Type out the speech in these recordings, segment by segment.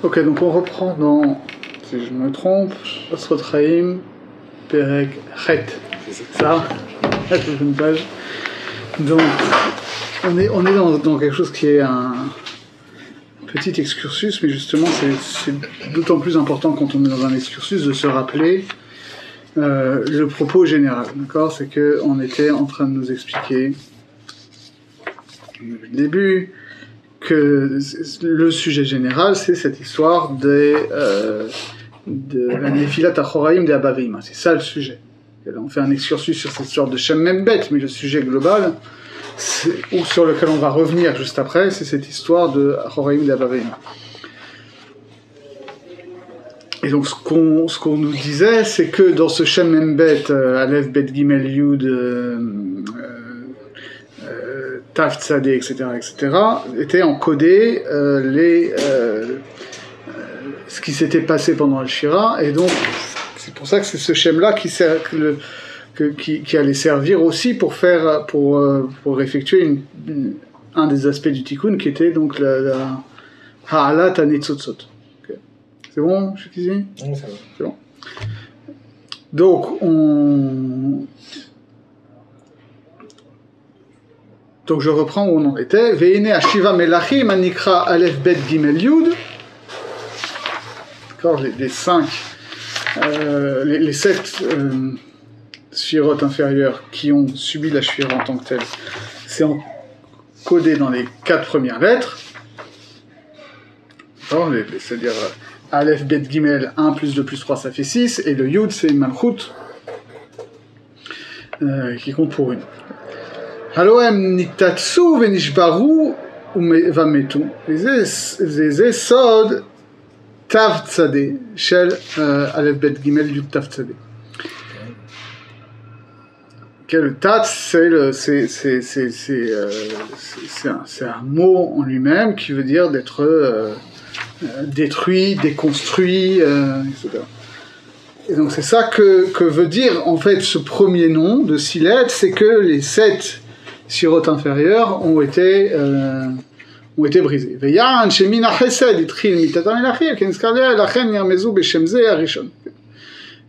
Ok, donc on reprend dans, si je me trompe, Osrot Chaim, Perek Chet. Ça, une page. Donc, on est dans quelque chose qui est un petit excursus, mais justement, c'est d'autant plus important quand on est dans un excursus de se rappeler le propos général. D'accord ? C'est qu'on était en train de nous expliquer, depuis le début, que le sujet général, c'est cette histoire de la Nephilat Achoraim des Abavim. C'est ça le sujet. Et là, on fait un excursus sur cette histoire de Shem Membet, mais le sujet global, ou sur lequel on va revenir juste après, c'est cette histoire de Achoraim des Abavim. Et donc, ce qu'on nous disait, c'est que dans ce Shem Membet, Aleph Bet Gimel Yud, Taf Tzadé, etc., étaient encodés ce qui s'était passé pendant le Shira, et donc c'est pour ça que c'est ce Shem-là qui allait servir aussi pour effectuer un des aspects du Tikkun, qui était donc la Ha'alat HaNetzotzot. Okay. C'est bon, je suis ici ? Oui, ça va. C'est bon. Donc je reprends où on en était. Ve'ine Ashiva Melachim Anikra Aleph Bet Gimel Yud. D'accord, les 5, les 7 sphirotes inférieures qui ont subi la shvira en tant que telle, c'est encodé dans les 4 premières lettres. D'accord, c'est-à-dire Aleph Bet Gimel 1 plus 2 plus 3 ça fait 6, et le Yud c'est Malchut qui compte pour une. Haloem nitatsu venishbaru vametu. Veze sod tav tzadé shel Aleph Bet Gimel Yud tav tzadé. Le tat, c'est un mot en lui-même qui veut dire d'être détruit, déconstruit, etc. Et donc c'est ça que veut dire en fait ce premier nom de 6 lettres, c'est que les 7 sirotes inférieures ont été brisées.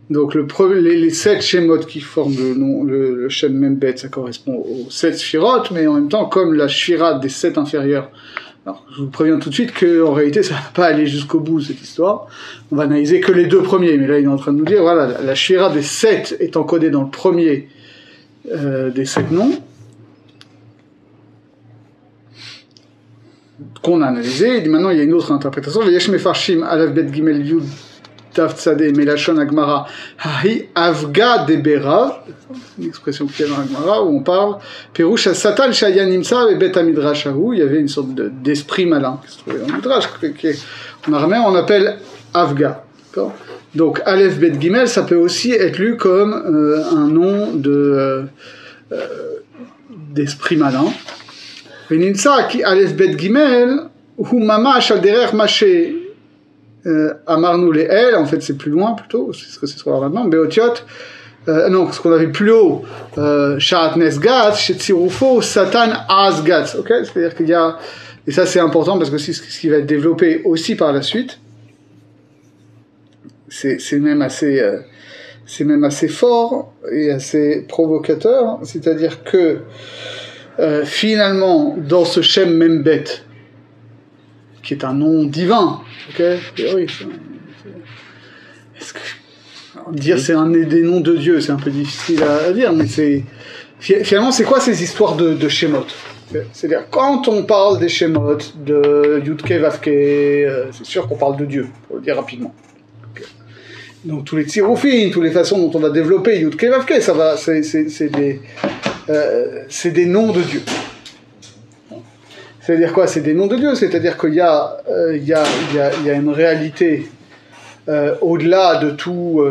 Donc les 7 shemot qui forment le Shem Membet, ça correspond aux 7 sphirotes, mais en même temps, comme la shvira des 7 inférieures, alors je vous préviens tout de suite qu'en réalité ça ne va pas aller jusqu'au bout cette histoire, on va analyser que les 2 premiers, mais là il est en train de nous dire, voilà, la shvira des 7 est encodée dans le premier des 7 noms, qu'on a analysé, et maintenant il y a une autre interprétation, Yesh Mefarshim Aleph Bet Gimel Yud Tav Tzadé Melachon Agmara Hahi Avga Debera, une expression qu'il y a dans Agmara où on parle Perush Satan Shaya Nimsa et Bet Amidrash Ahu, il y avait une sorte d'esprit malin qui se trouvait dans le Midrash, en araméen on appelle Avga. D'accord ? Donc Aleph Bet Gimel, ça peut aussi être lu comme un nom d'esprit malin. Veninsa qui Aleph Bet Gimel hu mamash al derer maché Amarnou les L, en fait c'est plus loin plutôt, c'est ce que c'est sur maintenant, Beotiot, non, ce qu'on avait plus haut, Sharat Nesgat, Shetzirufo, Satan Asgat, ok, c'est-à-dire qu'il y a, et ça c'est important parce que c'est ce qui va être développé aussi par la suite, c'est même assez fort et assez provocateur, c'est-à-dire que finalement dans ce Shem Membet, qui est un nom divin, ok? Et oui, dire c'est un des noms de Dieu, c'est un peu difficile à dire, mais finalement c'est quoi ces histoires de Shemot? C'est-à-dire quand on parle des Shemot, de Yudke Vavke, c'est sûr qu'on parle de Dieu, pour le dire rapidement. Okay. Donc tous les tzirufim, toutes les façons dont on va développer Yudke Vavke, ça va, c'est des noms de Dieu. C'est-à-dire quoi? C'est des noms de Dieu, c'est-à-dire qu'il y a une réalité au-delà de tout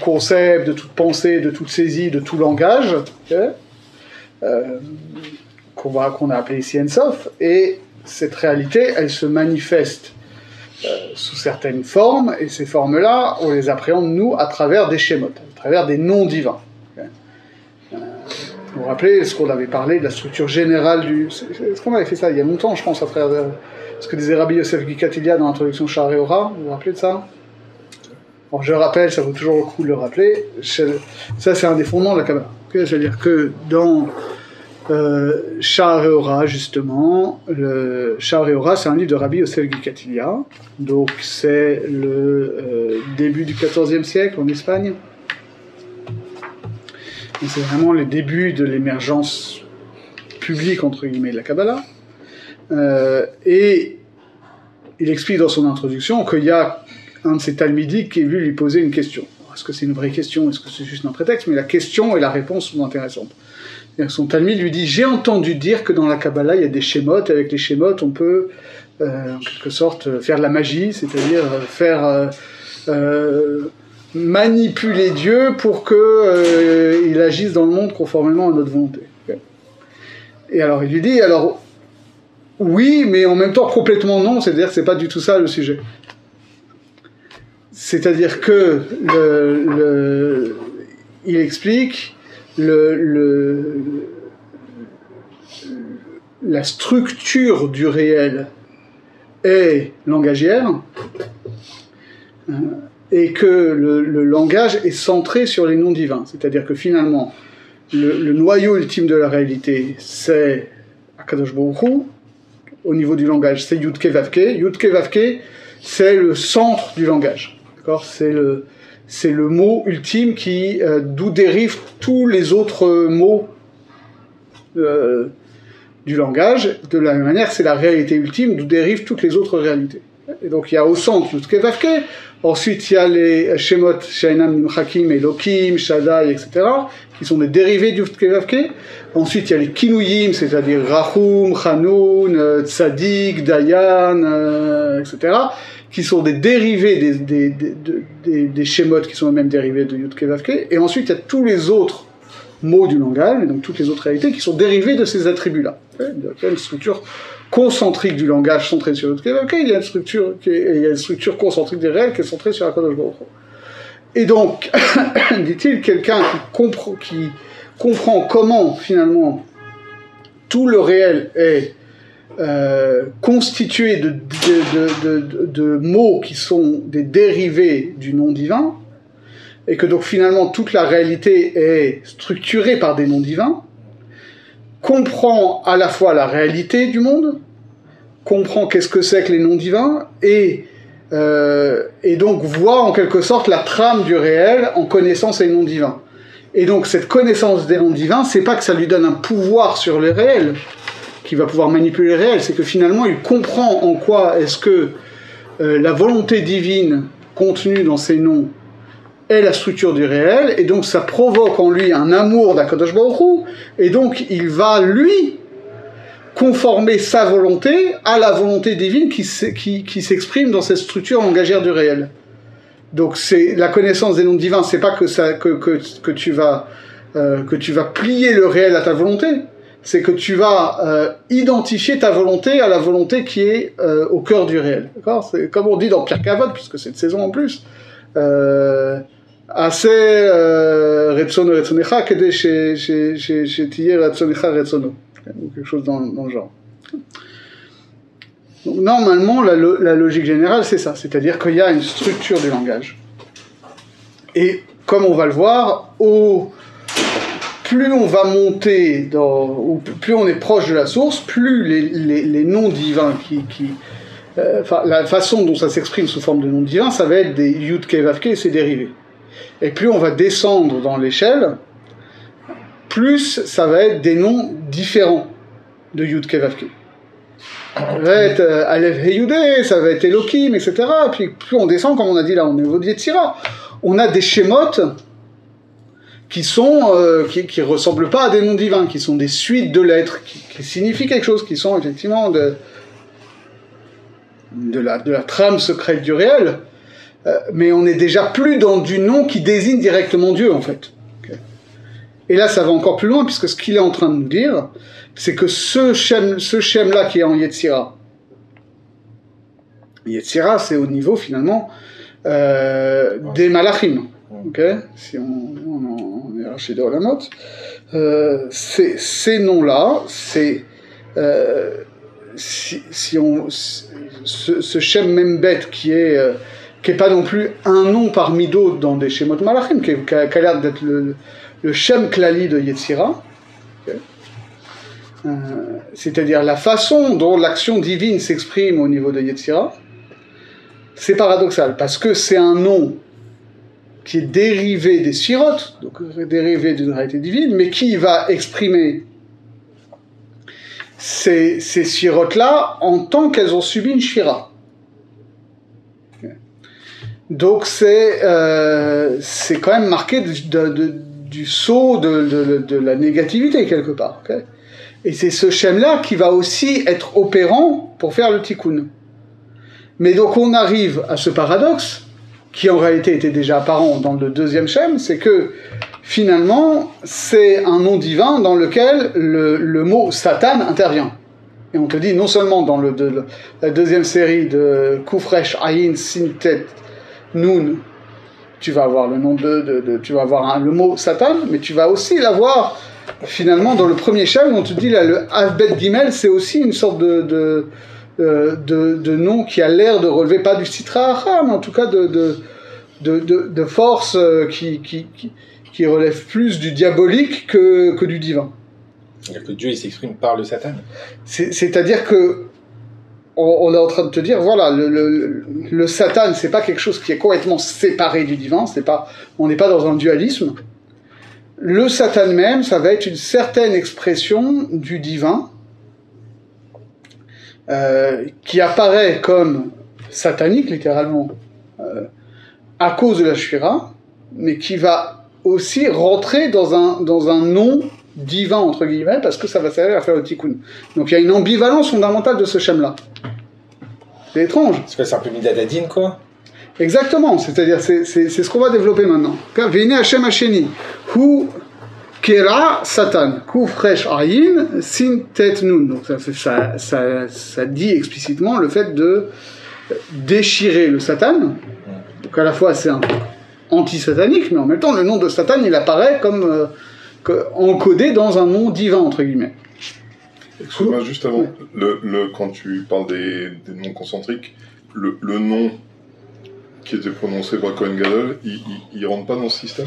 concept, de toute pensée, de toute saisie, de tout langage, okay, qu'on a appelé ici Ensof, et cette réalité, elle se manifeste sous certaines formes, et ces formes-là, on les appréhende, nous, à travers des schémotes, à travers des noms divins. Okay. Vous vous rappelez ce qu'on avait parlé de la structure générale du... Est-ce qu'on avait fait ça il y a longtemps, je pense, à travers ce que disait Rabbi Yosef Gikatilia dans l'introduction Sha'arei Ora. Vous vous rappelez de ça? Alors je rappelle, ça vaut toujours le coup de le rappeler, ça c'est un des fondements de la Kabbalah. Okay, c'est-à-dire que dans Sha'arei Ora, justement, le Sha'arei Ora, c'est un livre de Rabbi Yosef Gikatilia, donc c'est le début du XIVe siècle en Espagne. Et c'est vraiment les débuts de l'émergence publique, entre guillemets, de la Kabbalah. Et il explique dans son introduction qu'il y a un de ses talmidiques qui est venu lui poser une question. Est-ce que c'est une vraie question? Est-ce que c'est juste un prétexte? Mais la question et la réponse sont intéressantes. Et son talmide lui dit, j'ai entendu dire que dans la Kabbalah, il y a des schémotes, et avec les schémotes, on peut, en quelque sorte, faire de la magie, c'est-à-dire faire manipuler Dieu pour qu'il agisse dans le monde conformément à notre volonté. Et alors, il lui dit, alors, oui, mais en même temps, complètement non, c'est-à-dire que c'est pas du tout ça le sujet. C'est-à-dire que il explique la structure du réel est langagière et que le langage est centré sur les noms divins. C'est-à-dire que finalement, le noyau ultime de la réalité, c'est Akadosh Baruch Hu. Au niveau du langage, c'est Yud Ke Vav Ke. Yud Ke Vav Ke, c'est le centre du langage. C'est le mot ultime d'où dérivent tous les autres mots du langage. De la même manière, c'est la réalité ultime d'où dérivent toutes les autres réalités. Et donc il y a au centre Yud Ke Vav Ke. Ensuite il y a les Shemot, Shainam Nimchakim, Elokim, Shaddai, etc., qui sont des dérivés du Yud Ke Vav Ke. Ensuite il y a les Kinuyim, c'est-à-dire Rahum, Chanoun, Tzadik, Dayan, etc., qui sont des dérivés des Shemot, qui sont eux-mêmes dérivés de Yud Ke Vav Ke. Et ensuite il y a tous les autres mots du langage, et donc toutes les autres réalités, qui sont dérivés de ces attributs-là. Il y a une structure concentrique du langage centré sur Yud Ke Vav Ke, il y a une structure concentrique des réels qui est centrée sur Akadosh Baruch Hu. Et donc, dit-il, quelqu'un qui comprend comment, finalement, tout le réel est constitué de mots qui sont des dérivés du nom divin, et que donc finalement toute la réalité est structurée par des noms divins, comprend à la fois la réalité du monde, comprend qu'est-ce que c'est que les noms divins, et donc voit en quelque sorte la trame du réel en connaissant ces noms divins. Et donc cette connaissance des noms divins, c'est pas que ça lui donne un pouvoir sur le réel, qui va pouvoir manipuler le réel, c'est que finalement il comprend en quoi est-ce que la volonté divine contenue dans ces noms est la structure du réel, et donc ça provoque en lui un amour d'Akadosh Baruch Hu, et donc il va, lui, conformer sa volonté à la volonté divine qui s'exprime dans cette structure langagière du réel. Donc c'est la connaissance des noms divins, c'est pas que tu vas plier le réel à ta volonté, c'est que tu vas identifier ta volonté à la volonté qui est au cœur du réel. D'accord ? C'est comme on dit dans Pierre Kavod, puisque c'est une saison en plus. Assez retsono retsonecha kede shetiye retsonecha retsono, ou quelque chose dans le genre. Donc, normalement, la logique générale, c'est ça, c'est-à-dire qu'il y a une structure du langage. Et comme on va le voir, plus on va monter ou plus on est proche de la source, plus les noms divins la façon dont ça s'exprime sous forme de noms divins, ça va être des Yud Ke Vav Ke et ses dérivés. Et plus on va descendre dans l'échelle, plus ça va être des noms différents de Yud Ke Vav Ke. Ça va être Aleph He Yudé, ça va être Elokim, etc. Et puis plus on descend, comme on a dit là, au niveau de Yetzira, on a des schémotes qui ressemblent pas à des noms divins, qui sont des suites de lettres, qui signifient quelque chose, qui sont effectivement de la trame secrète du réel, mais on n'est déjà plus dans du nom qui désigne directement Dieu, en fait. Okay. Et là, ça va encore plus loin, puisque ce qu'il est en train de nous dire, c'est que ce shem-là qui est en Yetzira, c'est au niveau, finalement, des malachim. Okay, si on est arraché de Olamot, ces noms-là, ce Shem Membet qui est pas non plus un nom parmi d'autres dans des Shemot Malachim, qui a l'air d'être le Shem Klali de Yetzira, okay. C'est-à-dire la façon dont l'action divine s'exprime au niveau de Yetzira, c'est paradoxal, parce que c'est un nom qui est dérivé des Sphirot, donc dérivé d'une réalité divine, mais qui va exprimer ces Sphirot-là en tant qu'elles ont subi une Shira. Donc c'est quand même marqué du saut de la négativité quelque part. Okay, et c'est ce Shem-là qui va aussi être opérant pour faire le tikkun. Mais donc on arrive à ce paradoxe, qui en réalité était déjà apparent dans le deuxième Shem, c'est que finalement c'est un nom divin dans lequel le mot Satan intervient. Et on te dit non seulement dans la deuxième série de Kufresh Ayin Sintet Nun, tu vas avoir le nom tu vas avoir le mot Satan, mais tu vas aussi l'avoir finalement dans le premier Shem, on te dit là le Avbet Gimel, c'est aussi une sorte de nom qui a l'air de relever pas du Sitra Achra, mais en tout cas de force qui relève plus du diabolique que du divin. C'est-à-dire que Dieu il s'exprime par le Satan. C'est-à-dire que on est en train de te dire, voilà, le Satan, c'est pas quelque chose qui est complètement séparé du divin, on n'est pas dans un dualisme. Le Satan même, ça va être une certaine expression du divin, qui apparaît comme satanique, littéralement, à cause de la Shira, mais qui va aussi rentrer dans un nom divin, entre guillemets, parce que ça va servir à faire le tikkun. Donc il y a une ambivalence fondamentale de ce Shem-là. C'est étrange. C'est un peu Midadadin, quoi. Exactement, c'est-à-dire, c'est ce qu'on va développer maintenant. Vene Hashem Hasheni, Hu Kera Satan, Kufresh Ayin, Sin Tet Nun. Donc ça dit explicitement le fait de déchirer le Satan. Donc à la fois c'est un peu anti-satanique, mais en même temps le nom de Satan il apparaît comme encodé dans un nom divin, entre guillemets. Excuse-moi, juste avant, quand tu parles des noms concentriques, le nom qui était prononcé par Kohen Gadol, il rentre pas dans ce système?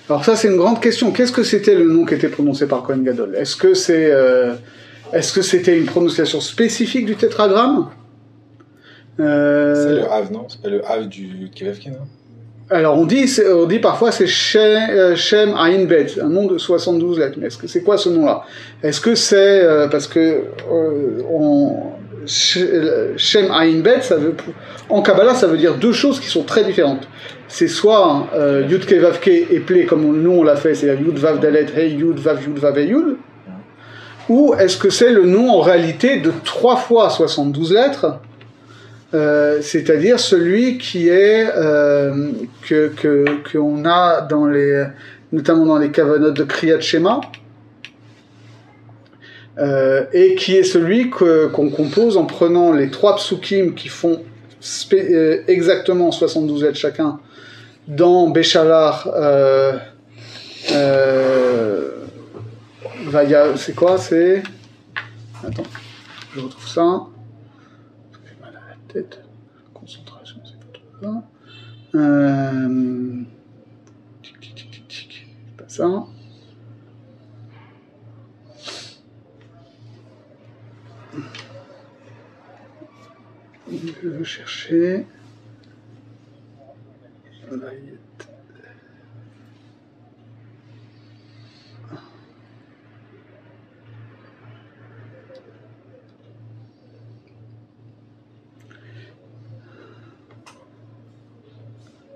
Alors ça, c'est une grande question. Qu'est-ce que c'était le nom qui était prononcé par Kohen Gadol? Est-ce que c'était une prononciation spécifique du tétragramme? C'est le Hav, non? C'est pas le Hav du Kevavke, non? Alors on dit parfois c'est Shem Ayin Bet, un nom de 72 lettres. Mais c'est quoi ce nom-là? Est-ce que c'est parce que Shem Ayin Bet, en Kabbalah, ça veut dire deux choses qui sont très différentes. C'est soit Yud Kevavke éplé comme nous on l'a fait, c'est-à-dire Yud Vav Dalet Hey Yud Vav Yud Vav Yud, ou est-ce que c'est le nom en réalité de 3 fois 72 lettres? C'est-à-dire celui qui est qu'on a notamment dans les kavanot de Kriyat Shema, et qui est celui qu'on compose en prenant les 3 psukim qui font exactement 72 lettres chacun dans Béchalar. C'est quoi? C'est attends, je retrouve ça. Tête, concentration, c'est pas trop ça. C'est pas ça. Je veux chercher.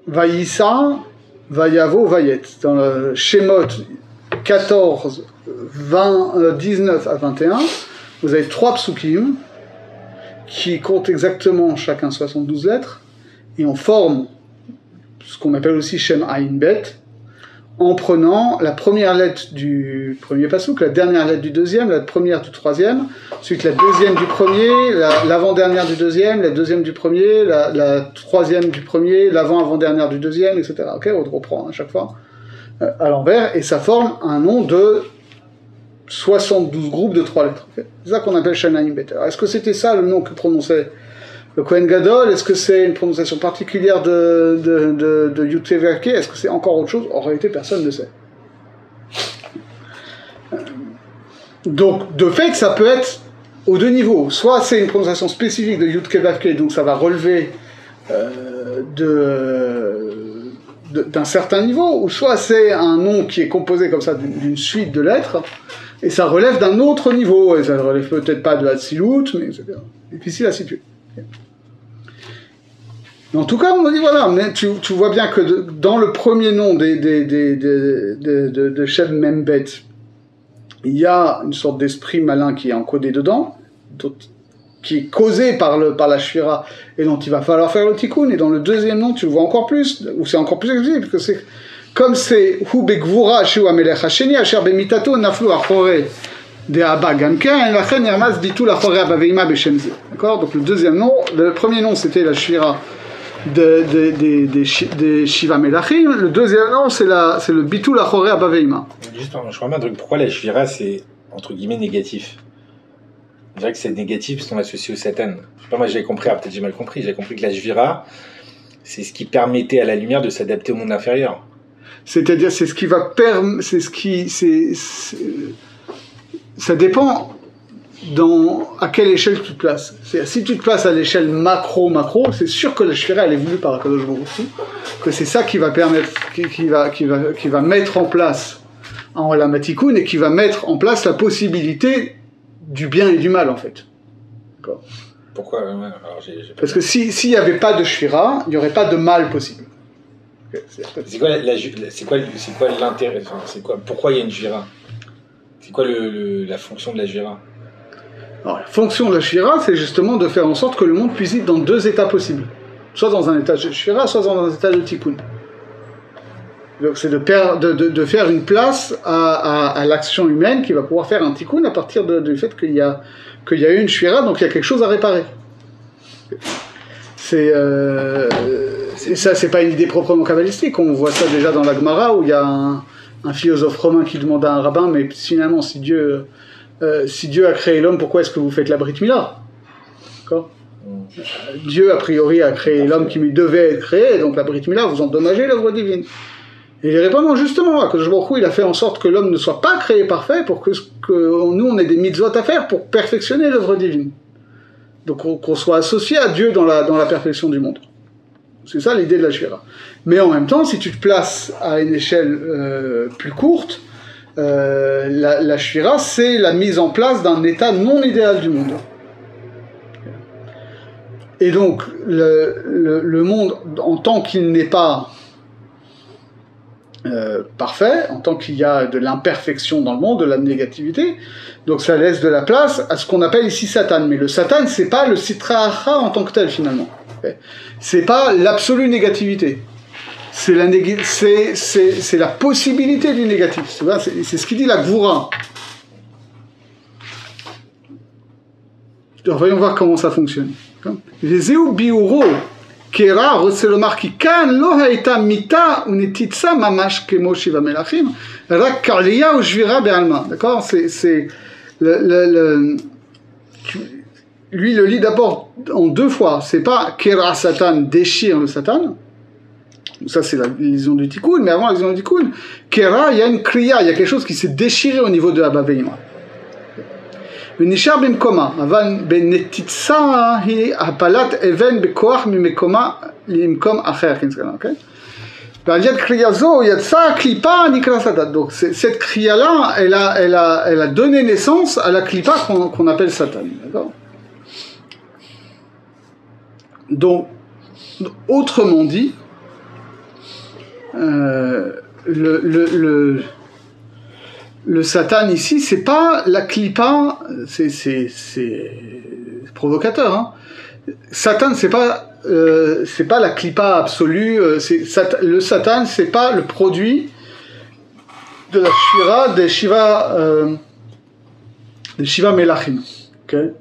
Vaïssa, Vaïavo, Vaïet. Dans le Shemot 14, 19 à 21, vous avez 3 psukim qui comptent exactement chacun 72 lettres, et on forme ce qu'on appelle aussi Shem Ayin Bet, en prenant la première lettre du premier pasuk, la dernière lettre du deuxième, la première du troisième, ensuite la deuxième du premier, l'avant-dernière du deuxième, la deuxième du premier, la troisième du premier, l'avant-avant-dernière du deuxième, etc. Ok, on reprend à chaque fois à l'envers, et ça forme un nom de 72 groupes de 3 lettres. Okay, c'est ça qu'on appelle Shanaim Bet. Est-ce que c'était ça le nom que prononçait le Kohen Gadol? Est-ce que c'est une prononciation particulière de Yud Kei Vav Kei? Est-ce que c'est encore autre chose? En réalité, personne ne sait. Donc, de fait, ça peut être aux deux niveaux. Soit c'est une prononciation spécifique de Yud Kei Vav Kei, donc ça va relever d'un certain niveau, ou soit c'est un nom qui est composé comme ça d'une suite de lettres, et ça relève d'un autre niveau, et ça ne relève peut-être pas de Hatzilut, mais c'est difficile à situer. Mais en tout cas, on dit voilà, mais tu vois bien que dans le premier nom de Shem Mem Bet, il y a une sorte d'esprit malin qui est encodé dedans, qui est causé par la Shvira, et dont il va falloir faire le tikkun. Et dans le deuxième nom, tu le vois encore plus, ou c'est encore plus explicite, parce que c'est comme c'est Hu Begvura Shu Amelech Hasheni Asher Bemitato Naflu Achore de Abba Gamken Lachen Yermaz Bitul Achore Abba Veima Beshem Ze. D'accord? Donc le deuxième nom, le premier nom c'était la Shvira des Shiva Melachim, le deuxième nom c'est le Bitul Achore Abba Veima. Justement, je crois bien, pourquoi la Shvira c'est entre guillemets négatif? Je dirais que c'est négatif parce qu'on associe au Satan. Je sais pas, moi j'avais compris, peut-être j'ai mal compris, j'avais compris que la Shvira, c'est ce qui permettait à la lumière de s'adapter au monde inférieur. C'est-à-dire, c'est ce qui va ça dépend à quelle échelle tu te places. C'est-à-dire, si tu te places à l'échelle macro, c'est sûr que la Shvira, elle est voulue par Akadosh Baruch Hu, que c'est ça qui va permettre, qui va mettre en place en Olam HaTikun, et qui va mettre en place la possibilité du bien et du mal, en fait. D'accord. Pourquoi? Alors, parce que s'il n'y avait pas de Shvira, il n'y aurait pas de mal possible. C'est quoi l'intérêt? Pourquoi il y a une Shvira? C'est quoi la fonction de la Shvira? Alors, la fonction de la Shvira, c'est justement de faire en sorte que le monde puisse vivre dans deux états possibles. Soit dans un état de Shvira, soit dans un état de Tikkun. Donc c'est de faire une place à l'action humaine qui va pouvoir faire un tikkun à partir du fait qu'il y a eu une shvira, donc il y a quelque chose à réparer. Ça, c'est pas une idée proprement kabbalistique, on voit ça déjà dans la Gemara, où il y a un philosophe romain qui demande à un rabbin, mais finalement, si Dieu a créé l'homme, pourquoi est-ce que vous faites la Brit Mila? D'accord? Dieu, a priori, a créé l'homme qui devait être créé, donc la Brit Mila, vous endommagez l'œuvre divine. Et il répond non, justement, que il a fait en sorte que l'homme ne soit pas créé parfait pour que nous, on ait des mitzvot à faire pour perfectionner l'œuvre divine. Donc qu'on soit associé à Dieu dans la perfection du monde. C'est ça l'idée de la Shvira. Mais en même temps, si tu te places à une échelle plus courte, la Shvira, c'est la mise en place d'un état non idéal du monde. Et donc, le monde, en tant qu'il n'est pas parfait, en tant qu'il y a de l'imperfection dans le monde, de la négativité, donc ça laisse de la place à ce qu'on appelle ici Satan. Mais le Satan, c'est pas le Sitra Achra en tant que tel, finalement. C'est pas l'absolue négativité. C'est la possibilité du négatif. C'est ce qu'il dit la Gvura. Alors, voyons voir comment ça fonctionne. Vezeu biuro kera, c'est le marquis kan lo haïta mita unetitsa mamash kemo shiva melachim rak karliya ou jvira be'alma. D'accord, lui le lit d'abord en deux fois. C'est pas kera Satan déchire le Satan. Ça c'est la liaison du tikkun, mais avant la liaison du tikkun, kera, il y a une kriya, il y a quelque chose qui s'est déchiré au niveau de Abba Veima. ונשאר במקומה, אבל בנתיצה היא הפלת אבן בכוח ממקומה למקום אחר, אוקיי? ועל יד קריאה זו יצאה הקליפה נקרא סatan. Donc cette cria-là, elle a donné naissance à la clipa qu'on appelle Satan, d'accord? Donc, autrement dit, le Satan ici, c'est pas la clipa, c'est provocateur, hein. Satan, c'est pas la clipa absolue. Le Satan, c'est pas le produit de la shvira des Shiva Melachim. Okay?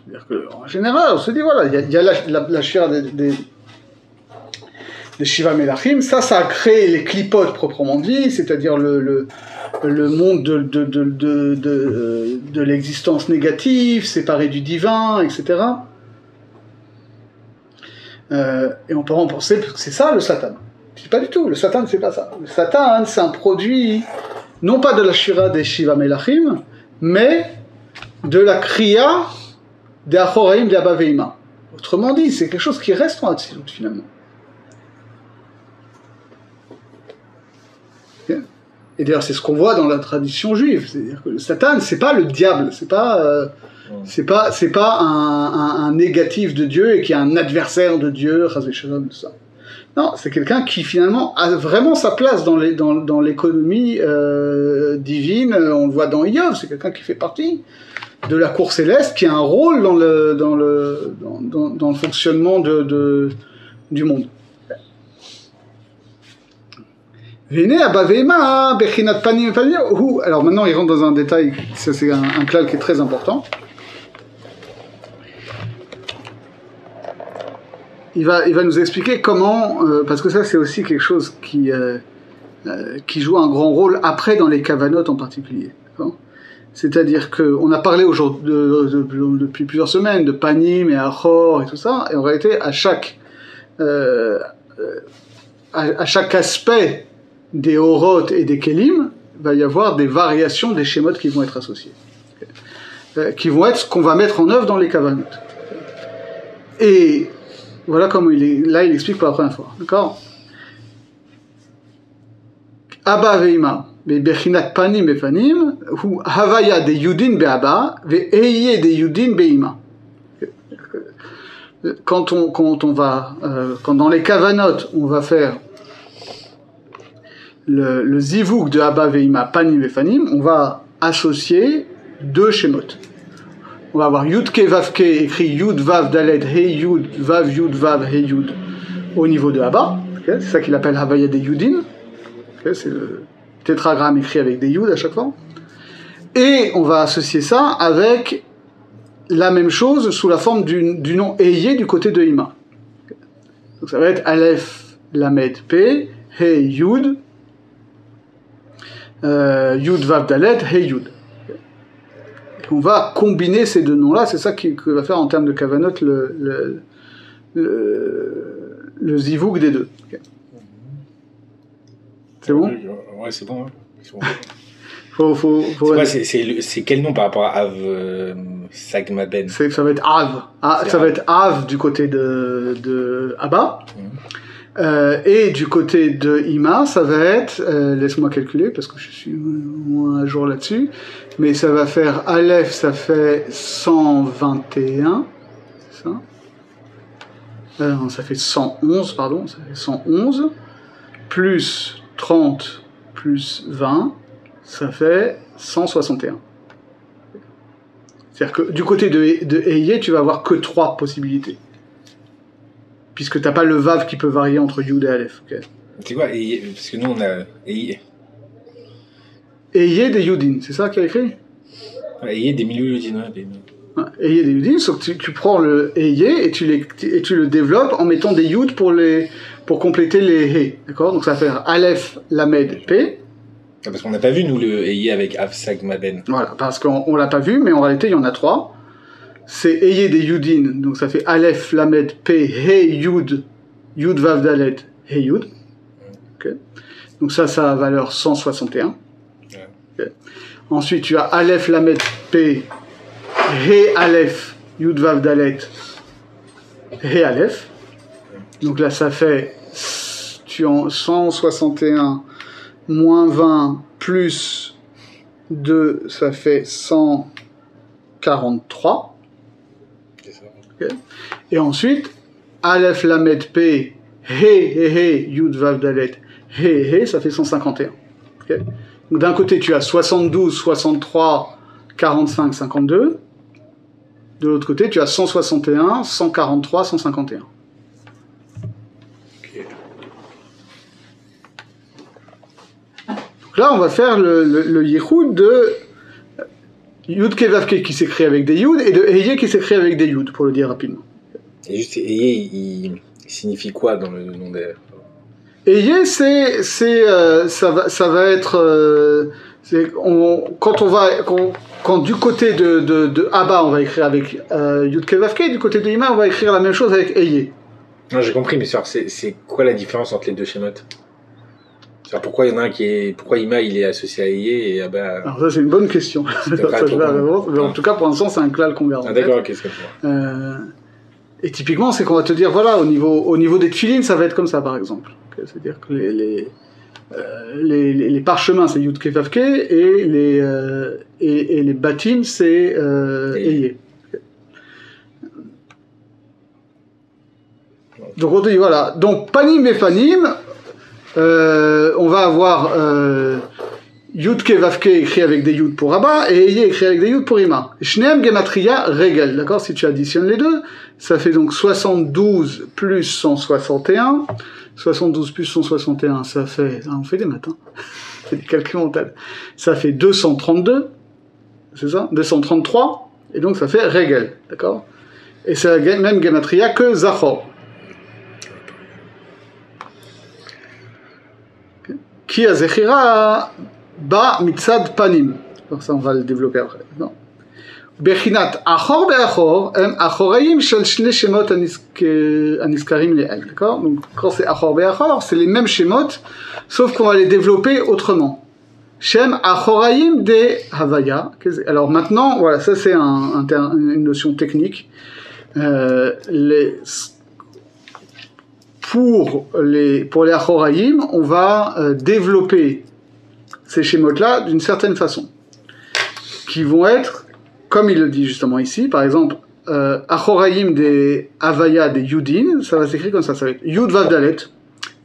C'est-à-dire que, en général, on se dit voilà, il y a la shvira des Shiva Melachim. Ça a créé les clipotes proprement dit, c'est-à-dire le monde de l'existence négative, séparé du divin, etc. Et on peut en penser que c'est ça le Satan. C'est pas du tout, le Satan c'est pas ça. Le Satan c'est un produit, non pas de la Shira des Shiva Melachim, mais de la Kriya des Achoraim de Abba Veima. Autrement dit, c'est quelque chose qui reste en Hatzilut finalement. Et d'ailleurs, c'est ce qu'on voit dans la tradition juive. C'est-à-dire que le Satan, c'est pas le diable, c'est pas un négatif de Dieu et qui est un adversaire de Dieu, Chas v'Shalom, tout ça. Non, c'est quelqu'un qui finalement a vraiment sa place dans l'économie divine. On le voit dans Iyov, c'est quelqu'un qui fait partie de la cour céleste, qui a un rôle dans le fonctionnement du monde. Alors maintenant il rentre dans un détail, ça c'est un klal qui est très important. Il va nous expliquer comment, parce que ça c'est aussi quelque chose qui joue un grand rôle après dans les kavanot en particulier. C'est-à-dire qu'on a parlé aujourd'hui depuis plusieurs semaines de panim et achor et tout ça, et en réalité à chaque aspect des orot et des kelim, va y avoir des variations des schémotes qui vont être associées, qui vont être ce qu'on va mettre en œuvre dans les kavanot. Et voilà comment il explique pour la première fois, d'accord? Abba ve'ima bechinat panim bepanim hu havaya de yudin be'abba ve'eye de yudin be'ima. Quand dans les kavanot on va faire le zivug de Abba ve'ima panim bepanim, on va associer deux schémotes. On va avoir Yud Ke Vav Ke écrit Yud Vav Dalet He Yud Vav Yud Vav He Yud au niveau de Abba. Okay, c'est ça qu'il appelle Havaya des Yudin. Okay, c'est le tétragramme écrit avec des Yud à chaque fois. Et on va associer ça avec la même chose sous la forme du nom Eye du côté de Ima. Okay. Donc ça va être Aleph Lamed P He Yud Yud Vav Dalet He Yud. On va combiner ces deux noms-là, c'est ça que va faire en termes de kavanot le zivug des deux. Okay. C'est bon? Ouais, c'est bon. Hein. C'est quel nom par rapport à Av Sagmaben? Ça va être Av. Ça va être Av du côté de Abba. Et du côté de Ima, ça va être, laisse-moi calculer parce que je suis moins à jour là-dessus, mais ça va faire Aleph, ça fait 121, c'est ça? Non, ça fait 111, pardon, ça fait 111, plus 30, plus 20, ça fait 161. C'est-à-dire que du côté de Eye, tu vas avoir que 3 possibilités. Puisque tu n'as pas le Vav qui peut varier entre Yud et Aleph. Okay. C'est quoi? Parce que nous, on a Eye. Eye des Yudin, c'est ça qu'il y a écrit? Eye des milieux Yudin, ouais. Eye des Yudin, sauf que tu prends le Eye et tu le développes en mettant des Yud pour compléter les He. D'accord? Donc ça va faire Aleph, Lamed, P. Parce qu'on n'a pas vu, nous, le Eye avec Av Sagmaben. Voilà, parce qu'on ne l'a pas vu, mais en réalité, il y en a 3. C'est Eye des Yudin, donc ça fait Aleph, Lamed, P, He, Yud, Yud, Vav, Dalet, He, Yud. Okay. Donc ça a valeur 161. Okay. Ensuite, tu as Aleph, Lamed, P, He, Aleph, Yud, Vav, Dalet, He, Aleph. Donc là, ça fait, tu as 161 moins 20 plus 2, ça fait 143. Okay. Et ensuite, Aleph Lamed P, He, Yud Vav Dalet, He, ça fait 151. Okay. Donc d'un côté, tu as 72, 63, 45, 52. De l'autre côté, tu as 161, 143, 151. Okay. Donc là, on va faire le Yehoud de Yud Ke Vav Ke qui s'écrit avec des Yud et de Eye qui s'écrit avec des Yud, pour le dire rapidement. Et juste, Eye, il signifie quoi dans le nom des... Eye, ça va être quand du côté de Abba on va écrire avec Yud Kei Vav Kei, du côté de Ima on va écrire la même chose avec Eye. Non, j'ai compris, mais c'est quoi la différence entre les deux schémotes? Pourquoi il y en a un pourquoi Ima il est associé à Eye et Abba? Alors ça c'est une bonne question. Mais en tout cas pour l'instant c'est un klal qu'on garde. Ah d'accord, ok, c'est comme ça. Et typiquement c'est qu'on va te dire voilà au niveau des tefilines ça va être comme ça par exemple. C'est-à-dire que les parchemins c'est Yud Kei Vav Kei et les batim c'est Eye. Donc on dit voilà donc panim et panim on va avoir Yud Kei Vav Kei écrit avec des Yud pour Abba et Eye écrit avec des Yud pour Ima. Shneem Gematria Regel, d'accord, si tu additionnes les deux ça fait donc 72 plus 161. 72 plus 161, ça fait... Ah, on fait des maths, hein. On fait des calculs mentaux. Ça fait 232, c'est ça 233, et donc ça fait Regel, d'accord. Et c'est la même Gematria que Zachor. Qui a Zechira Ba Mitzad Panim. Alors ça, on va le développer après. Non. Bechinat achor be'achor, הם אחוראים של שני שמות הנזכרים לעיל, d'accord? Donc quand c'est achor be'achor, c'est les mêmes schémotes, sauf qu'on va les développer autrement. Shem achoraim de Havaya. Alors maintenant, voilà, ça c'est une notion technique. Pour les achoraim, on va développer ces schémotes-là d'une certaine façon, qui vont être comme il le dit justement ici, par exemple, Achoraim des Havaya des Yudin, ça va s'écrire comme ça va être Yud Vav Dalet,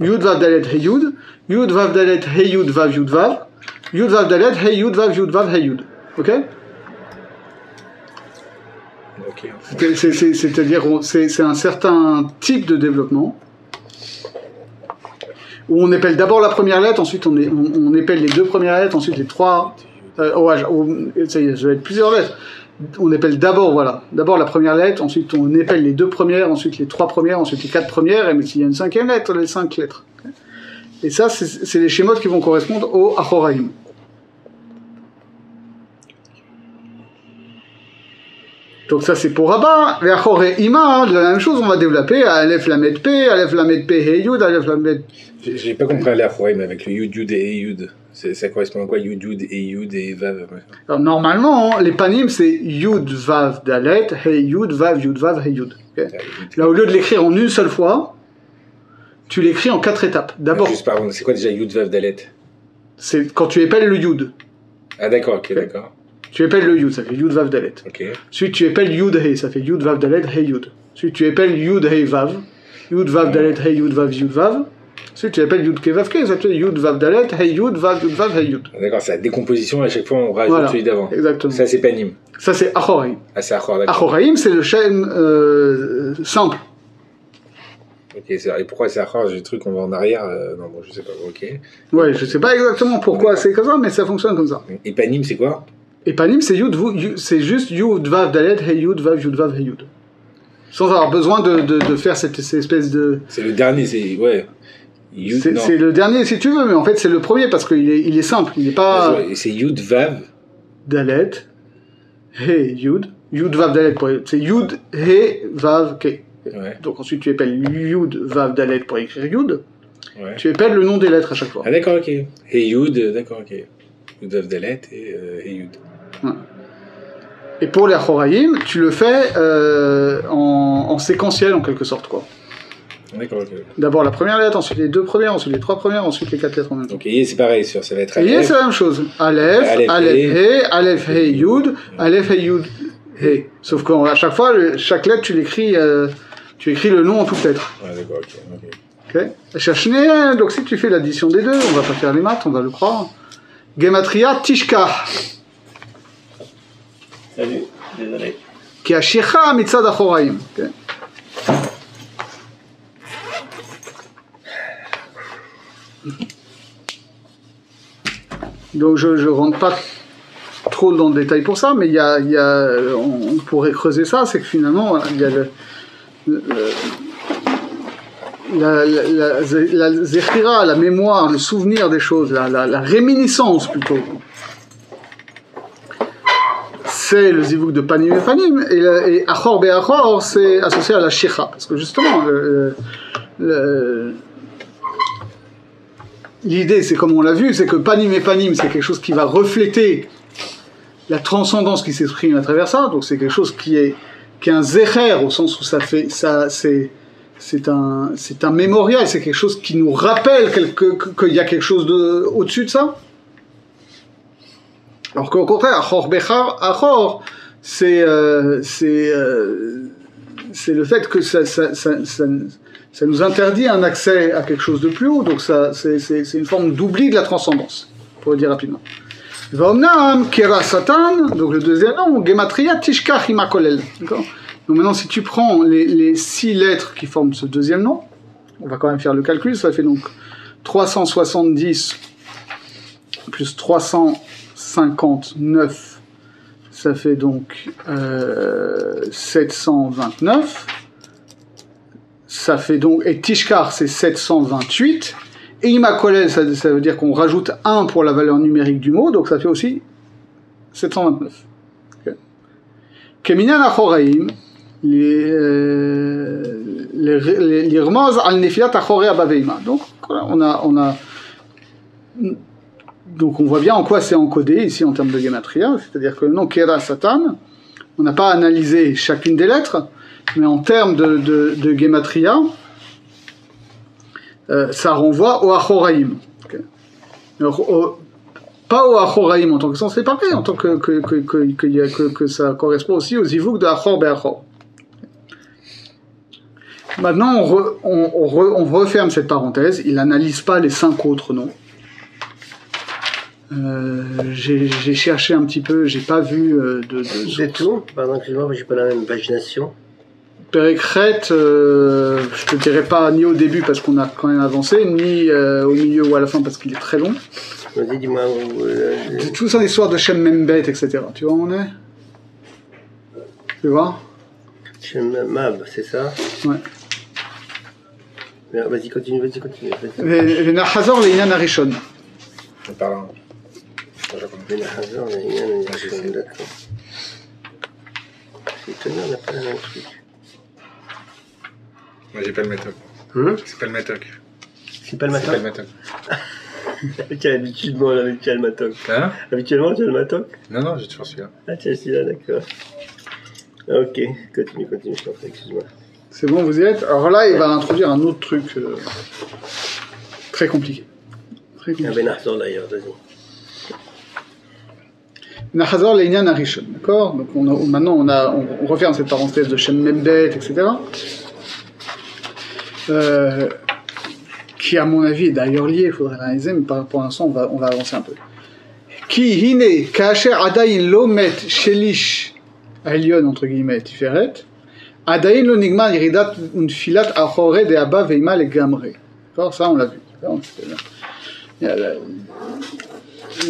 Yud Vav Dalet He Yud, Yud Vav Dalet He Yud Vav Yud Vav, Yud Vav Dalet He Yud Vav Yud Vav He Yud. Ok? C'est-à-dire, c'est un certain type de développement où on épelle d'abord la première lettre, ensuite on épelle les deux premières lettres, ensuite les trois. Ça y est, ça va être plusieurs lettres. On épelle d'abord la première lettre, ensuite on épelle les deux premières, ensuite les trois premières, ensuite les quatre premières, et mais s'il y a une cinquième lettre, les 5 lettres. Et ça, c'est les schémotes qui vont correspondre au Achoraim. Donc ça c'est pour Abba, et Achoré Ima, la même chose, on va développer Aleph Lamed P, Aleph Lamed P, He Yud, Aleph Lamed... J'ai pas compris l'Achoraim avec le Yud, Yud et Yud. Ça correspond à quoi Yud, Yud et Yud et Vav? Alors, normalement, les panim c'est Yud, Vav, Dalet, He Yud, Vav, Yud, Vav, He Yud. Okay. Là, au lieu de l'écrire en une seule fois, tu l'écris en 4 étapes. D'abord... Juste pardon, c'est quoi déjà Yud, Vav, Dalet? C'est quand tu épelles le Yud. Ah d'accord, ok, d'accord. Tu épelles le Yud, ça fait Yud, Vav, Dalet. Okay. Ensuite, tu épelles Yud, He, ça fait Yud, Vav, Dalet, He Yud. Ensuite, tu épelles Yud, He, Vav. Yud, Vav, Dalet, He, Yud, Vav, Yud, Vav. Ensuite, tu appelles Yud Kei Vav Kei, ça fait Yud Vav Dalet, Hey Yud, Vav Yud Vav, Hey Yud. D'accord, c'est la décomposition, à chaque fois on rajoute celui d'avant. Exactement. Ça c'est Panim. Ça c'est Achoraim. Ah c'est Achor, d'accord. Achoraim c'est le chêne simple. Ok, et pourquoi c'est Achor? J'ai le truc, on va en arrière, non bon je sais pas, ok. Ouais, je sais pas exactement pourquoi c'est comme ça, mais ça fonctionne comme ça. Et Panim c'est quoi? Et Panim c'est c'est juste Yud Vav Dalet, Hey Yud, Vav Yud Vav, Hey Yud. Sans avoir besoin de faire cette espèce de... C'est le dernier, c'est... Ouais. C'est le dernier si tu veux, mais en fait c'est le premier parce qu'il est, il est simple, il n'est pas... C'est Yud Vav Dalet, He Yud, Yud Vav Dalet, c'est Yud He Vav Ke. Ouais. Donc ensuite tu épelles Yud Vav Dalet pour écrire Yud, ouais. Tu épelles le nom des lettres à chaque fois. Ah d'accord, ok. He Yud, d'accord, ok. Yud Vav Dalet et He Yud. Ouais. Et pour les Achoraim, tu le fais en séquentiel en quelque sorte, quoi. D'accord, ok. D'abord la première lettre, ensuite les deux premières, ensuite les trois premières, ensuite les 4 lettres en même temps. Donc c'est pareil, ça va être Aleph. C'est la même chose. Aleph, He, Aleph, He, Yud, Aleph, He, Yud, He. Sauf qu'à chaque fois, chaque lettre, tu l'écris, tu écris le nom en toutes lettres. Ouais, d'accord, ok. Ok. Donc si tu fais l'addition des deux, on va pas faire les maths, on va le croire. Gematria Tishka. Salut, désolé. Qui a Shecha Mitzad Achoraim. Donc je rentre pas trop dans le détail pour ça, mais on pourrait creuser ça, c'est que finalement il y a la zechira, la mémoire, le souvenir des choses, la réminiscence plutôt. C'est le zivouk de panim et panim, et achor be'achor, c'est associé à la shicha. Parce que justement, l'idée, c'est comme on l'a vu, c'est que panim et panim, c'est quelque chose qui va refléter la transcendance qui s'exprime à travers ça. Donc c'est quelque chose qui est un zecher, au sens où c'est un mémorial, c'est quelque chose qui nous rappelle qu'il y a quelque chose au-dessus de ça. Alors qu'au contraire, achor bechar, achor, c'est le fait que ça nous interdit un accès à quelque chose de plus haut, donc c'est une forme d'oubli de la transcendance, pour le dire rapidement. Vaomnam, kera satan, donc le deuxième nom, gematria tishkach imakolel. D'accord ? Donc maintenant, si tu prends les 6 lettres qui forment ce deuxième nom, on va quand même faire le calcul, ça fait donc 370 plus 359, ça fait donc 729, ça fait donc, et Tishkar c'est 728, et Imakolel ça veut dire qu'on rajoute 1 pour la valeur numérique du mot, donc ça fait aussi 729. Keminan Achoraim, l'irmoz al nefilat achorei abaveima. Donc donc on voit bien en quoi c'est encodé ici en termes de gematria, c'est-à-dire que le nom Kera Satan, on n'a pas analysé chacune des lettres, mais en termes de gematria, ça renvoie au Achoraim. Okay. Alors, pas au Achoraim en tant que sens séparé, en tant que ça correspond aussi aux zivouk de Achor Be'achor. Maintenant, on referme cette parenthèse, il n'analyse pas les 5 autres noms. J'ai cherché un petit peu, j'ai pas vu C'est tout. Pardon, excuse-moi, j'ai pas la même pagination. Pérécrète, je te dirais pas ni au début parce qu'on a quand même avancé, ni au milieu ou à la fin parce qu'il est très long. Vas-y, dis-moi où. C'est tout ça l'histoire de Shem Membet, etc. Tu vois où on est? Tu vois? Shem Mab, c'est ça? Ouais. Vas-y, continue. Les Nahazor, les Inyan Arishon. Je parle. Les Nahazor, les Inyan Arishon, d'accord. C'est étonnant, on n'a pas le même truc. Moi, j'ai pas le métoc. C'est pas le métoc. C'est pas le C'est pas le matin? métoc. Tiens, habituellement, là, tu as le matok. Hein? Habituellement, tu as le matok? Non, j'ai toujours celui-là. Ah, tu as celui-là, d'accord. Ok, continue, je t'en prie, excuse-moi. C'est bon, vous y êtes? Alors là, il va introduire un autre truc très compliqué. Un Benachzor d'ailleurs, vas-y. Nahazor Leinian Arishon, d'accord? Donc maintenant on referme cette parenthèse de Shem Membet, etc. Qui à mon avis est d'ailleurs lié, il faudrait l'analyser, mais pour l'instant on va avancer un peu. Ki hine kaasher adayin lo met shelish Elion entre guillemets tiferet adayin lo nigma yiridat unfilat achore de abba veima le gamre. D'accord? Ça on l'a vu.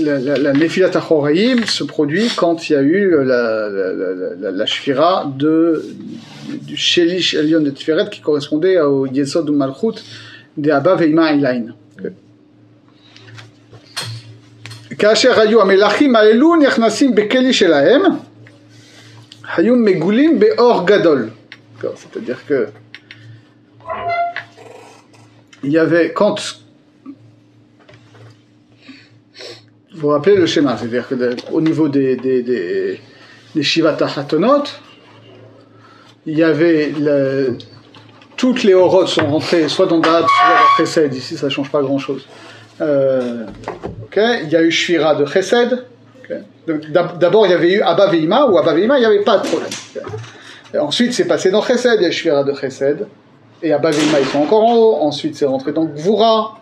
La Nefilat Achoraim se produit quand il y a eu la Shfira du Shelish Elion de Tiferet qui correspondait au Yesod ou Malchut de Abba Veima Ilain. כאשר היו המלכים האלו נכנסים בכלי שלהם, היו מגולים באור גדול. C'est-à-dire que il y avait quand vous vous rappelez le schéma, c'est-à-dire qu'au niveau des Shivat HaTonot, il y avait toutes les Horot sont rentrées soit dans Da'at, soit dans Chesed, ici ça ne change pas grand-chose. Okay. Il y a eu Shvira de Chesed. Okay. D'abord il y avait eu Abba Veima, ou Abba Veima il n'y avait pas de problème. Okay. Et ensuite c'est passé dans Chesed, il y a eu Shvira de Chesed, et Abba Veima ils sont encore en haut, ensuite c'est rentré dans Gvura.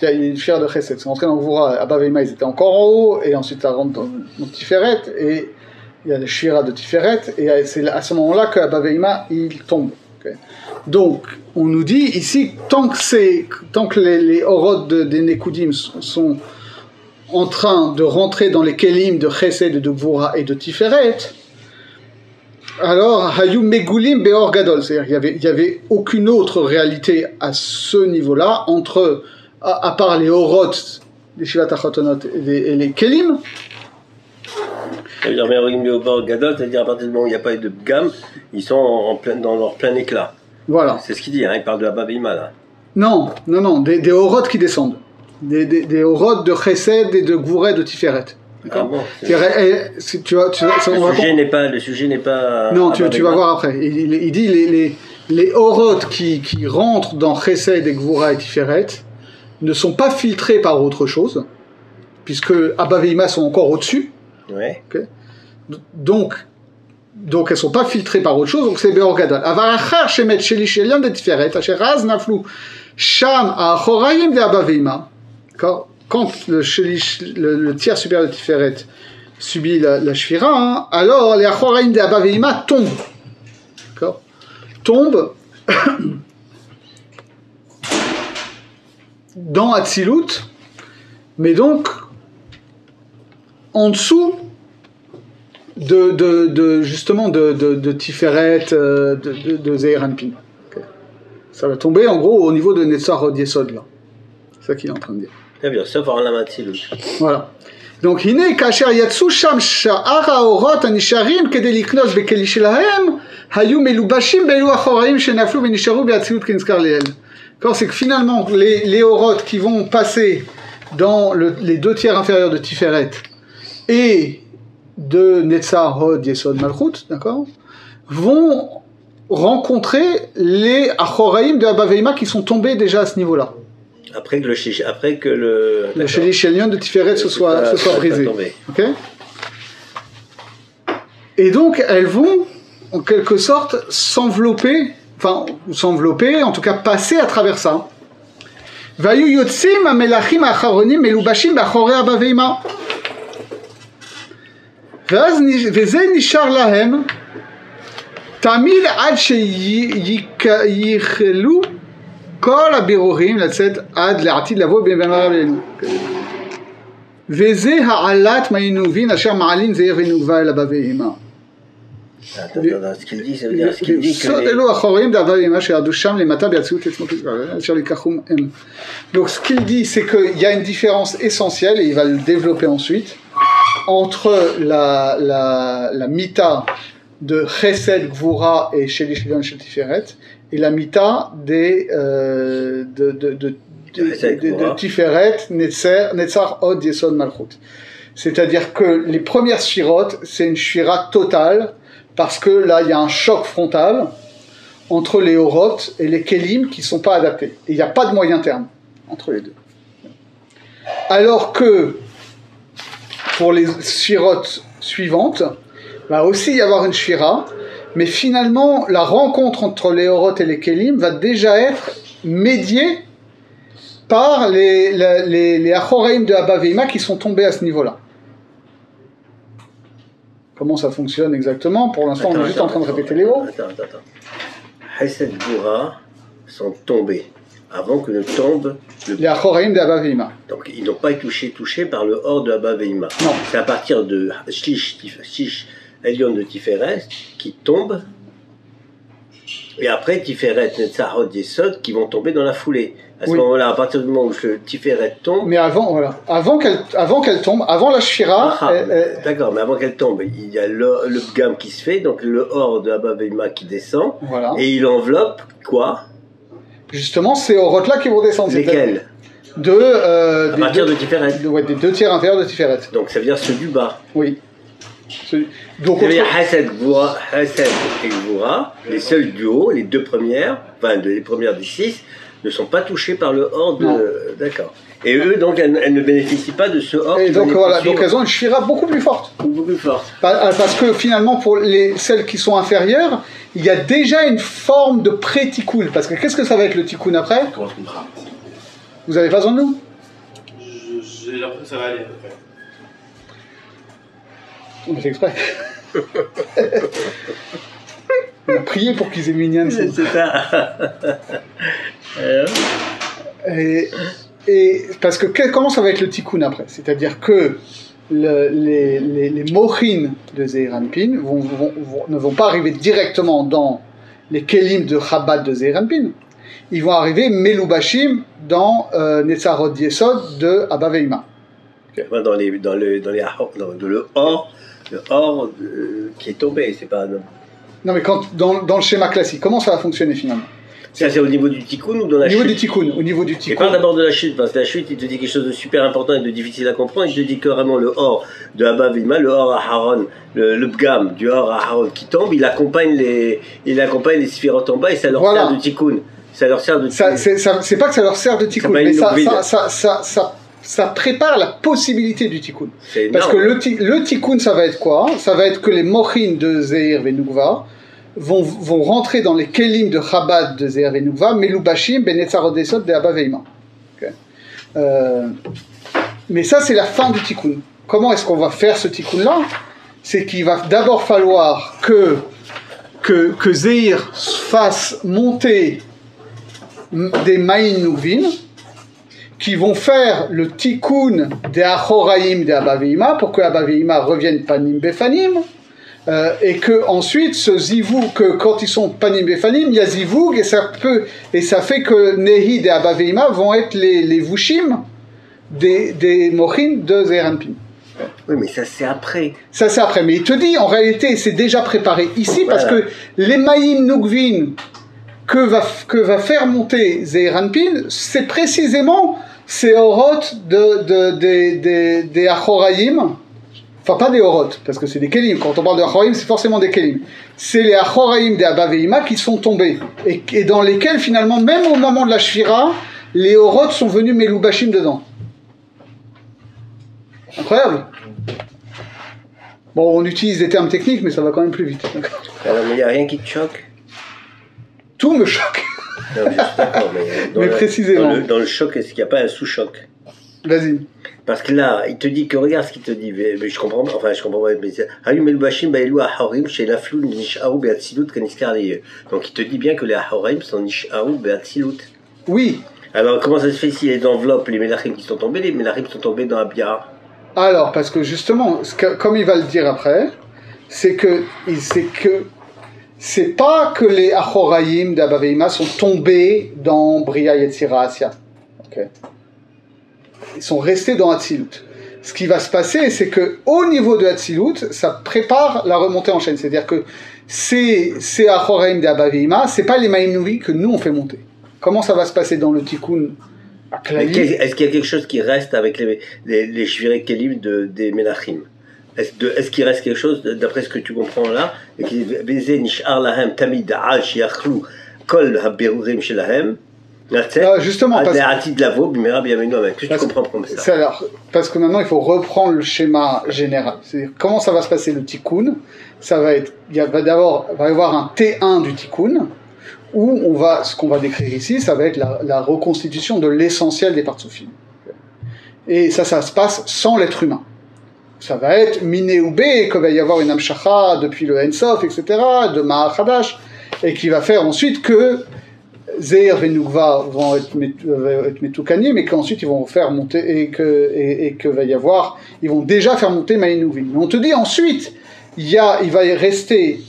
Il y a une Shvira de Chesed, c'est rentré dans Gvura, Abba Veima ils étaient encore en haut, et ensuite ça rentre dans Tiferet, et il y a les Shvira de Tiferet, et c'est à ce moment-là que Abba Veima il tombe. Okay. Donc, on nous dit ici, tant que les Horot des Nekudim sont en train de rentrer dans les Kelim de Chesed, de Gvura et de Tiferet, alors, Hayou Megulim Beor Gadol, c'est-à-dire il y avait aucune autre réalité à ce niveau-là, à part les Orot, les Shivat Achatonot et les Kelim. Ça veut dire, Beor Gadol, c'est-à-dire à partir du moment où il n'y a pas eu de gamme, ils sont dans leur plein éclat. Voilà. C'est ce qu'il dit, hein, il parle de Abba Veima là. Non, des Orot qui descendent. Des Orot de Chesed et de Gvurah de Tiferet. Ah bon, le sujet n'est pas. Non, tu vas voir après. Il dit les Orot qui rentrent dans Chesed et Gvurah et Tiferet ne sont pas filtrés par autre chose, puisque Abba Veima sont encore au-dessus. Ouais. Okay. Donc elles sont pas filtrées par autre chose, donc c'est Beor Gadol. Avarachar shemet shelish elyon de Tiferet, asher raz naflu sham ha'achorayim de Abba Veima. Quand le tiers supérieur de Tiferet subit la Shvira, alors les Achoraim de Abba Veima tombent. D'accord ? Tombent dans Hatzilut, mais donc en dessous justement de Tiferet, de Zeir Anpin. Okay. Ça va tomber en gros au niveau de Netzar Hod Yesod là. C'est ça qu'il est en train de dire. Très bien, sauf en la Hatzilut. Voilà. Donc, Hine, Kasher Yatsu Sham Sha'ar HaOrot HaNisharim Kedei Liknos Bekeli Shelahem Hayu Melubashim Belu Achoraim Shenaflu Benisharu Behatzilut Kinskar Leel. C'est que finalement, les Orot qui vont passer dans les deux tiers inférieurs de Tiferet et de Netzar Hod Yesod Malchut, d'accord, vont rencontrer les Achoraim de Abba Veima qui sont tombés déjà à ce niveau-là. Après que le Shelish Elyon de Tiferet se soit brisé. Okay. Et donc elles vont en quelque sorte s'envelopper, en tout cas passer à travers ça. Vayu yotzim amelachim acharonim melubashim b'achorei Abba Veima. וזה נשאר להם תמיד עד שיכלו כל הבירורים לצאת עד לעתיד לבוא במהרה עלינו. וזה העלת מעינובין אשר מעלין זעיר ונוגבה אל אבא ואמא. Ce qu'il dit, ça veut dire ce qu'il dit que אלו אחוריים דאבא ואמא שירדו שם למטה באצילות עצמו אשר לקחום הם. Donc ce qu'il dit, c'est qu'il y a une différence essentielle, et il va le développer ensuite, entre la mita de Chesed, Gvura et Shelish Elyon Shel Tiferet et la mita de Tiferet, Netzar Hod Yesod Malchut. C'est-à-dire que les premières shvirotes, c'est une shvira totale, parce que là, il y a un choc frontal entre les Orot et les Kelim qui ne sont pas adaptés. Et il n'y a pas de moyen terme entre les deux. Alors que pour les shvirotes suivantes, il va aussi y avoir une shvira, mais finalement, la rencontre entre les Orot et les Kelim va déjà être médiée par les Achoraim de Abba Veima qui sont tombés à ce niveau-là. Comment ça fonctionne exactement? Pour l'instant, on est juste en train de répéter les mots. Attends. Chesed Gvura sont tombés avant que ne tombe les Achoraim de Abba Veima. Donc, ils n'ont pas été touchés par le hors de Abba Veima. Non. C'est à partir de Shlish Elyon de Tiferet qui tombe, et après Tiferet, Netzar Hod Yesod qui vont tomber dans la foulée. À ce moment-là, à partir du moment où le Tiferet tombe. Mais avant qu'elle tombe, avant la Shvira. D'accord, mais avant qu'elle tombe, il y a le Gam qui se fait, donc le hors de Abba Veima qui descend, voilà. Et il enveloppe quoi? Justement, ces Orot-là qui vont descendre. Lesquels? À partir de Tiferet. Des deux tiers inférieurs de Tiferet. Donc ça veut dire ceux du bas. Oui. Donc, ça veut dire Chesed et Gvura, les seuls du haut, les deux premières, les premières des 6, ne sont pas touchés par le hors de. D'accord. Et eux, donc, elles ne bénéficient pas de ce hors. Et donc voilà, donc elles ont une shvira beaucoup plus forte. Beaucoup plus forte. Parce que finalement, pour celles qui sont inférieures, il y a déjà une forme de pré-tikkun. Parce que qu'est-ce que ça va être le tikkun après? Vous avez pas besoin de nous? J'ai l'impression que ça va aller à peu près. On a fait exprès. On a prié pour qu'ils aient minyan. C'est ça. Et parce que comment ça va être le tikkun après? C'est-à-dire que les mochines de Zeir Anpin ne vont pas arriver directement dans les kelim de Chabad de Zeir Anpin. Ils vont arriver Melubashim dans Netzarot Yesod de Abba Veima. Dans le or qui est tombé, c'est pas... Non mais dans le schéma classique, comment ça va fonctionner finalement? Ça c'est au niveau du tikkun ou dans la chute? Au niveau du tikkun. Et parle d'abord de la chute, parce que la chute, il te dit quelque chose de super important et de difficile à comprendre. Il te dit que vraiment le or de Abba Veima, le or à Haron, le bgam du or à Haron qui tombe, il accompagne les sphirotes en bas et ça leur sert de tikkun. Ça leur sert de tikkun. C'est pas que ça leur sert de tikkun, mais ça prépare la possibilité du tikkun. Parce que le tikkun, ça va être quoi? Ça va être que les mochines de Zeir Venugva vont rentrer dans les kelim de Chabad de Zeir Venugva, Melubashim Benetzarot Yesod de Abba Veima. Mais ça, c'est la fin du tikkun. Comment est-ce qu'on va faire ce tikkun-là? C'est qu'il va d'abord falloir que Zeir fasse monter des Ma'in Nuvin qui vont faire le tikkun des Achoraim de Abba Veima pour que Abba Veima revienne Panim Befanim. Et que ensuite ce zivug, que quand ils sont panim befanim, il y a zivug et ça fait que Nehi et Abba Veima vont être les vushim des mochin de Zeir Anpin. Oui, mais ça c'est après. Ça c'est après, mais il te dit en réalité c'est déjà préparé ici parce que les maïm nugvin que va faire monter Zeir Anpin, c'est précisément ces orot des Achoraim. Enfin, pas des Horot, parce que c'est des Kelim. Quand on parle de Achoraim, c'est forcément des Kelim. C'est les Achoraim des Abba Veima qui sont tombés. Et dans lesquels, finalement, même au moment de la Shvira, les Horot sont venus Melubashim dedans. Incroyable. Bon, on utilise des termes techniques, mais ça va quand même plus vite. Alors, mais il n'y a rien qui te choque? Tout me choque. Non, mais je suis d'accord, mais précisément. Dans le choc, est-ce qu'il n'y a pas un sous-choc? Vas-y. Parce que là, il te dit que regarde ce qu'il te dit, mais je comprends pas, mais c'est donc il te dit bien que les Achorim sont Nisharu Beatzilut. Oui. Alors comment ça se fait si les enveloppes, les Melachim qui sont tombés, les Melachim sont tombés dans Abiyar? Alors, parce que justement, comme il va le dire après, c'est pas que les Achoraim d'Abba Veima sont tombés dans Bria Yetzira Asya. Ok. Ils sont restés dans Hatzilut. Ce qui va se passer, c'est que au niveau de Hatzilut, ça prépare la remontée en chaîne. C'est-à-dire que ces Achoraim d'Abba Veima, c'est pas les Maïm Nouvi que nous on fait monter. Comment ça va se passer dans le Tikkun à Klali? Est-ce qu'il y a quelque chose qui reste avec les Shvirei Kelim des Melachim? Est-ce qu'il reste quelque chose, d'après ce que tu comprends là, et qui Beze Nishar Lahem Tamid Al Shiachlu Kol Haberurim Shelahem? Justement, parce que tu comprends comme ça. Alors, parce que maintenant il faut reprendre le schéma général. C'est-à-dire, comment ça va se passer le tikkun? Ça va être, va y avoir un T1 du tikkun où ce qu'on va décrire ici, ça va être la reconstitution de l'essentiel des Partsoufim. Et ça se passe sans l'être humain. Ça va être miné ou bé, qu'il va y avoir une amshacha depuis le Ensof, etc., de Mahachadash, et qui va faire ensuite que Zeir Venugva vont être Metoukanim, mais qu'ensuite ils vont faire monter, et que va y avoir, ils vont déjà faire monter Maïnouvin. Mais on te dit ensuite, il va y rester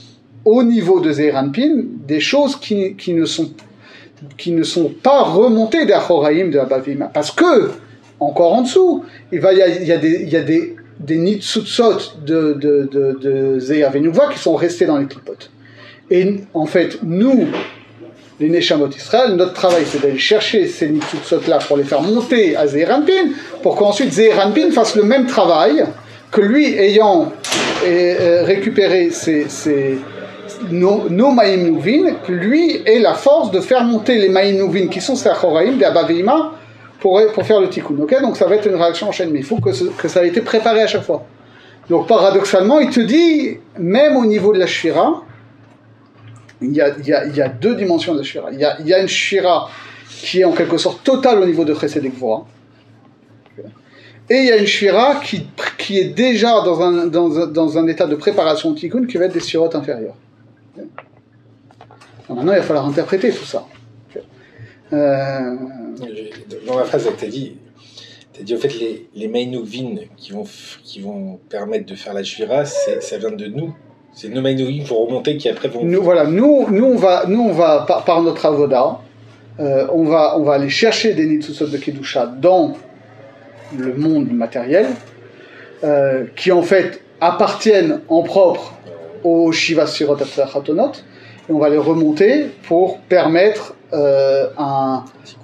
au niveau de Zeir Anpin des choses qui ne sont pas remontées des Achoraim de Abba Veima. Parce que, encore en dessous, il y a des Nitsutsot de Zeir Venugva qui sont restés dans les clipotes. Et en fait, nous, les Neshamot Israël, notre travail c'est d'aller chercher ces Nitsutsot-là pour les faire monter à Zeir Anpin, pour qu'ensuite Zeir Anpin fasse le même travail, que lui ayant récupéré nos Maïm Nouvin, lui ait la force de faire monter les Maïm Nouvin qui sont ces Achoraim, des Abba Veima, pour faire le Tikkun. Okay, donc ça va être une réaction en chaîne, mais il faut que ça ait été préparé à chaque fois. Donc paradoxalement, il te dit, même au niveau de la Shira, il y a deux dimensions de la Shira. Il y a une Shira qui est en quelque sorte totale au niveau de Chesed et Gvura. Et il y a une Shira qui est déjà dans un état de préparation de Tikkun qui va être des Shirot inférieures. Alors maintenant, il va falloir interpréter tout ça. Dans la phrase, tu as dit C'est-à-dire, en fait, les Mainuvin qui vont permettre de faire la Shvira, ça vient de nous. C'est nos Mainuvin pour remonter qui après vont... Nous, on va par notre avoda, on va aller chercher des Nitsusot de Kedusha dans le monde matériel, qui en fait appartiennent en propre au Shiva Sirot Chatonot, et on va les remonter pour permettre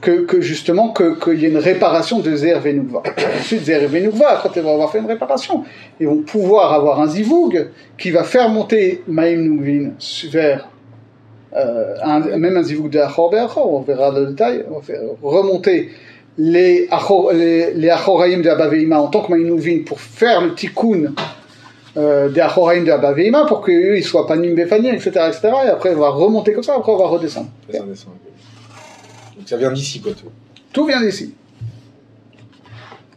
qu'il y ait une réparation de Zer Venukva. Ensuite, Zer Venukva, quand ils vont avoir fait une réparation, ils vont pouvoir avoir un Zivug qui va faire monter Maïm Nukvin vers même un Zivug de Achor Be'achor, on verra le détail, on va faire remonter les Achoraïm de Abba Ve'ima en tant que Maïm Nukvin pour faire le Tikkun des Achoraïm de Abba Ve'ima pour qu'eux ils soient pas Nimbefani, etc., et après on va remonter comme ça, après on va redescendre. Donc ça vient d'ici, quoi, tout. Tout vient d'ici.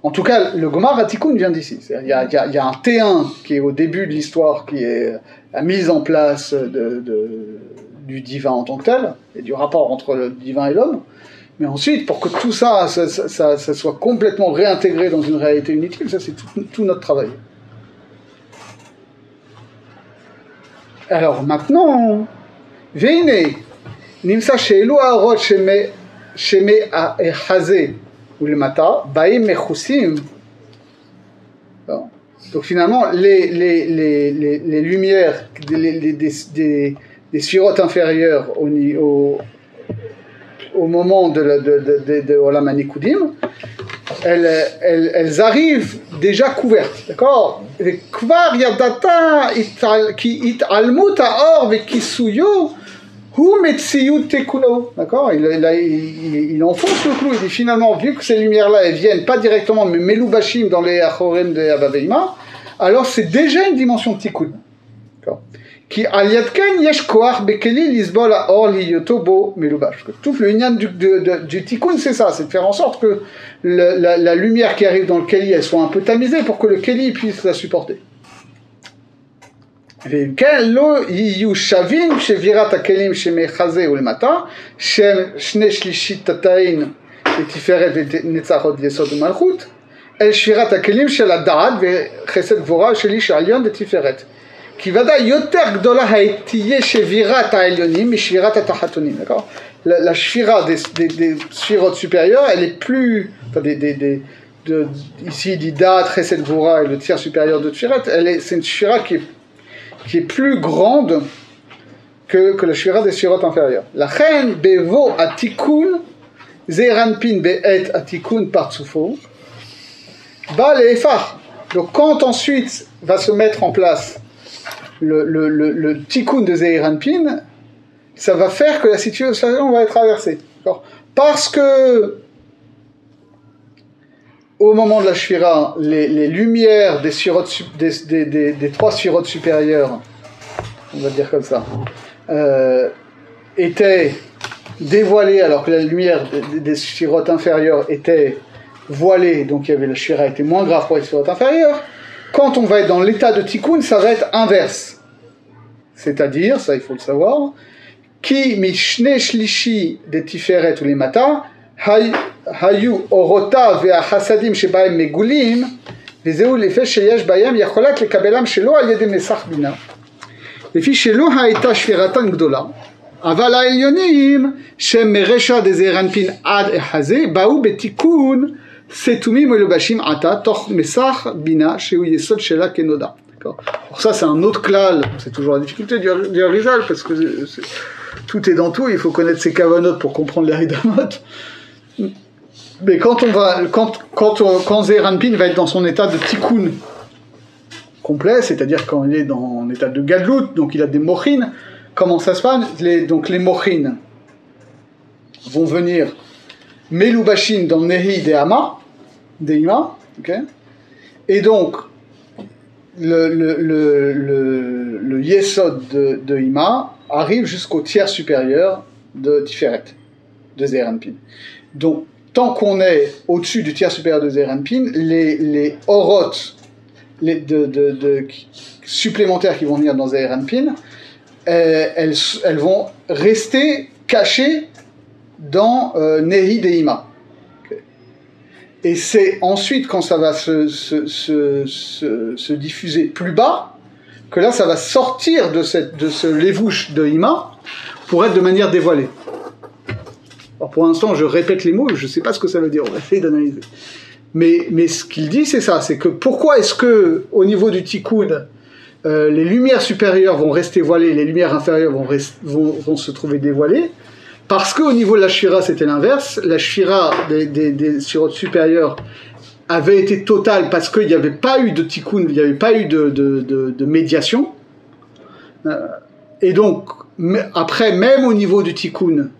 En tout cas, le Gomar Hatikun vient d'ici. Il y a un T1 qui est au début de l'histoire, qui est la mise en place du divin en tant que tel, et du rapport entre le divin et l'homme. Mais ensuite, pour que tout ça soit complètement réintégré dans une réalité unitaire, ça c'est tout notre travail. Alors maintenant, Veine, Nimsa Sheelu Aarot Sheme Ahazé ou le Mata, Baim Mechusim. Donc finalement, les lumières des sphirotes inférieures au moment de Olam HaNikudim, elles arrivent déjà couvertes, d'accord? Kvar yadata ki italmut haor vekisuyo hu metziyut tekuno, d'accord? Il enfonce le clou. Il dit finalement, vu que ces lumières-là elles viennent pas directement mais melubashim dans les achorim de Abba Ve'ima, alors c'est déjà une dimension de tikkun, d'accord? Qui aliatken yesh koach bekeli lisbol haor liyoto bo melubash. Tout le lien du tikkun, c'est ça, c'est de faire en sorte que la lumière qui arrive dans le keli, elle soit un peu tamisée pour que le keli puisse la supporter. וכן לא יהיו שווים שבירת הכלים שמחזה ולמטה, שני שלישיתתיים לתפארת ונצח עוד יסוד ומלכות, אל שבירת הכלים של הדעת וחסד גבורה של איש העליון ותפארת. כי ודאי יותר גדולה תהיה שבירת העליונים משבירת התחתונים, d'accord? La shvira des sphirotes supérieures, elle est plus... Enfin, ici, il dit Da'at, Chesed, Gvura et le tiers supérieur de Shvirat, c'est une shvira qui est plus grande que la shvira des sphirotes inférieures. La reine bevo atikun, zeranpin be'et atikun partsufo, ba le'efar. Donc quand ensuite va se mettre en place le tikkun de zeranpin, ça va faire que la situation va être traversée. Parce que au moment de la shvira, les lumières des trois sphirotes supérieures, on va dire comme ça, étaient dévoilées alors que la lumière des sphirotes inférieures était voilée, donc la shvira était moins grave pour les sphirotes inférieures. Quand on va être dans l'état de tikkun, ça va être inverse. C'est-à-dire, ça il faut le savoir, Ki mishne shlishi de tiferet ou les mata, hayu orota ve'achasadim shebaim megulim, וזהו לפי שיש בהם יכולת לקבלם שלא על ידי מסך בינה, לפי שלא הייתה שבירתן גדולה, אבל העליונים שהם מרשע דזעיר אנפין עד החזה, באו בתיקון סתומים ולובשים עתה, תוך מסך בינה שהוא יסוד שלה כנודע. Alors ça c'est un autre klal, c'est toujours la difficulté du Arizal, parce que tout est dans tout, il faut connaître ses kavanot pour comprendre les Ridamot. Mais quand Zeir Anpin va être dans son état de tikkun complet, c'est-à-dire quand il est dans un état de gadlut, donc il a des mochin, comment ça se passe? Donc les mochin vont venir melubashin dans Nehi de Ima, okay? Et donc le yesod de Ima arrive jusqu'au tiers supérieur de Tiferet, de Zeir Anpin. Donc tant qu'on est au-dessus du tiers supérieur de Zeir Anpin, les orot supplémentaires qui vont venir dans Zeir Anpin, elles vont rester cachées dans Nehi de Ima. Okay. Et c'est ensuite, quand ça va se diffuser plus bas, que là, ça va sortir de ce lévouche de Ima pour être de manière dévoilée. Alors pour l'instant, je répète les mots, je ne sais pas ce que ça veut dire, on va essayer d'analyser. Mais ce qu'il dit, c'est ça, c'est que pourquoi est-ce que, au niveau du tikkun, les lumières supérieures vont rester voilées, les lumières inférieures vont se trouver dévoilées? Parce qu'au niveau de la shvira, c'était l'inverse. La shvira des sirotes supérieures avait été totale parce qu'il n'y avait pas eu de tikkun, il n'y avait pas eu de médiation. Et donc, après, même au niveau du tikkun,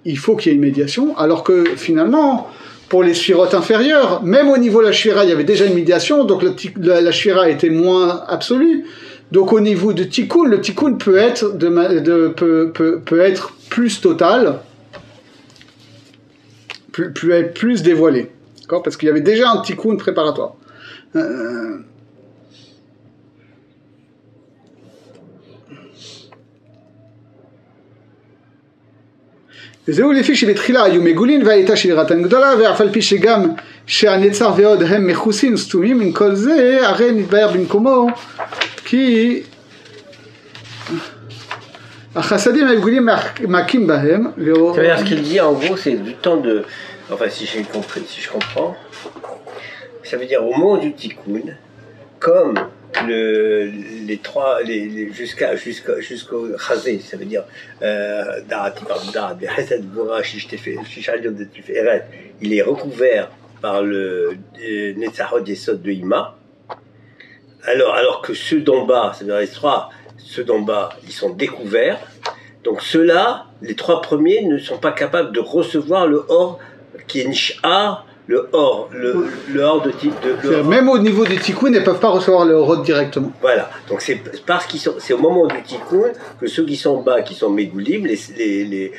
il faut qu'il y ait une médiation, alors que finalement, pour les shvirotes inférieures, même au niveau de la shvira, il y avait déjà une médiation, donc la shvira était moins absolue. Donc au niveau de tikkun, le tikkun peut être peut être plus total, peut être plus dévoilé, d'accord, parce qu'il y avait déjà un tikkun préparatoire. וזהו לפי שבתחילה היו מגולין והייתה שבירתן גדולה ואף על פי שגם שהנצר ועוד הם מכוסים סתומים מן כל זה הרי נתבהר במקומו כי החסדים הגדולים מכים בהם. C'est-à-dire ce qu'il dit en gros c'est du temps de, enfin si j'ai compris, si je comprends, ça veut dire au moment du tikkun, comme les trois, jusqu'au chazé, ça veut dire il est recouvert par le Netzachot Yesod de Ima. Alors que ceux d'en bas, c'est-à-dire les trois, ceux d'en bas, ils sont découverts. Donc ceux-là, les trois premiers, ne sont pas capables de recevoir le or qui est Nish'ar, le or de type de... Même au niveau du tikkun, ils ne peuvent pas recevoir le or directement. Voilà, donc c'est parce qu'ils sont, c'est au moment du tikkun que ceux qui sont bas, qui sont Megoulim, les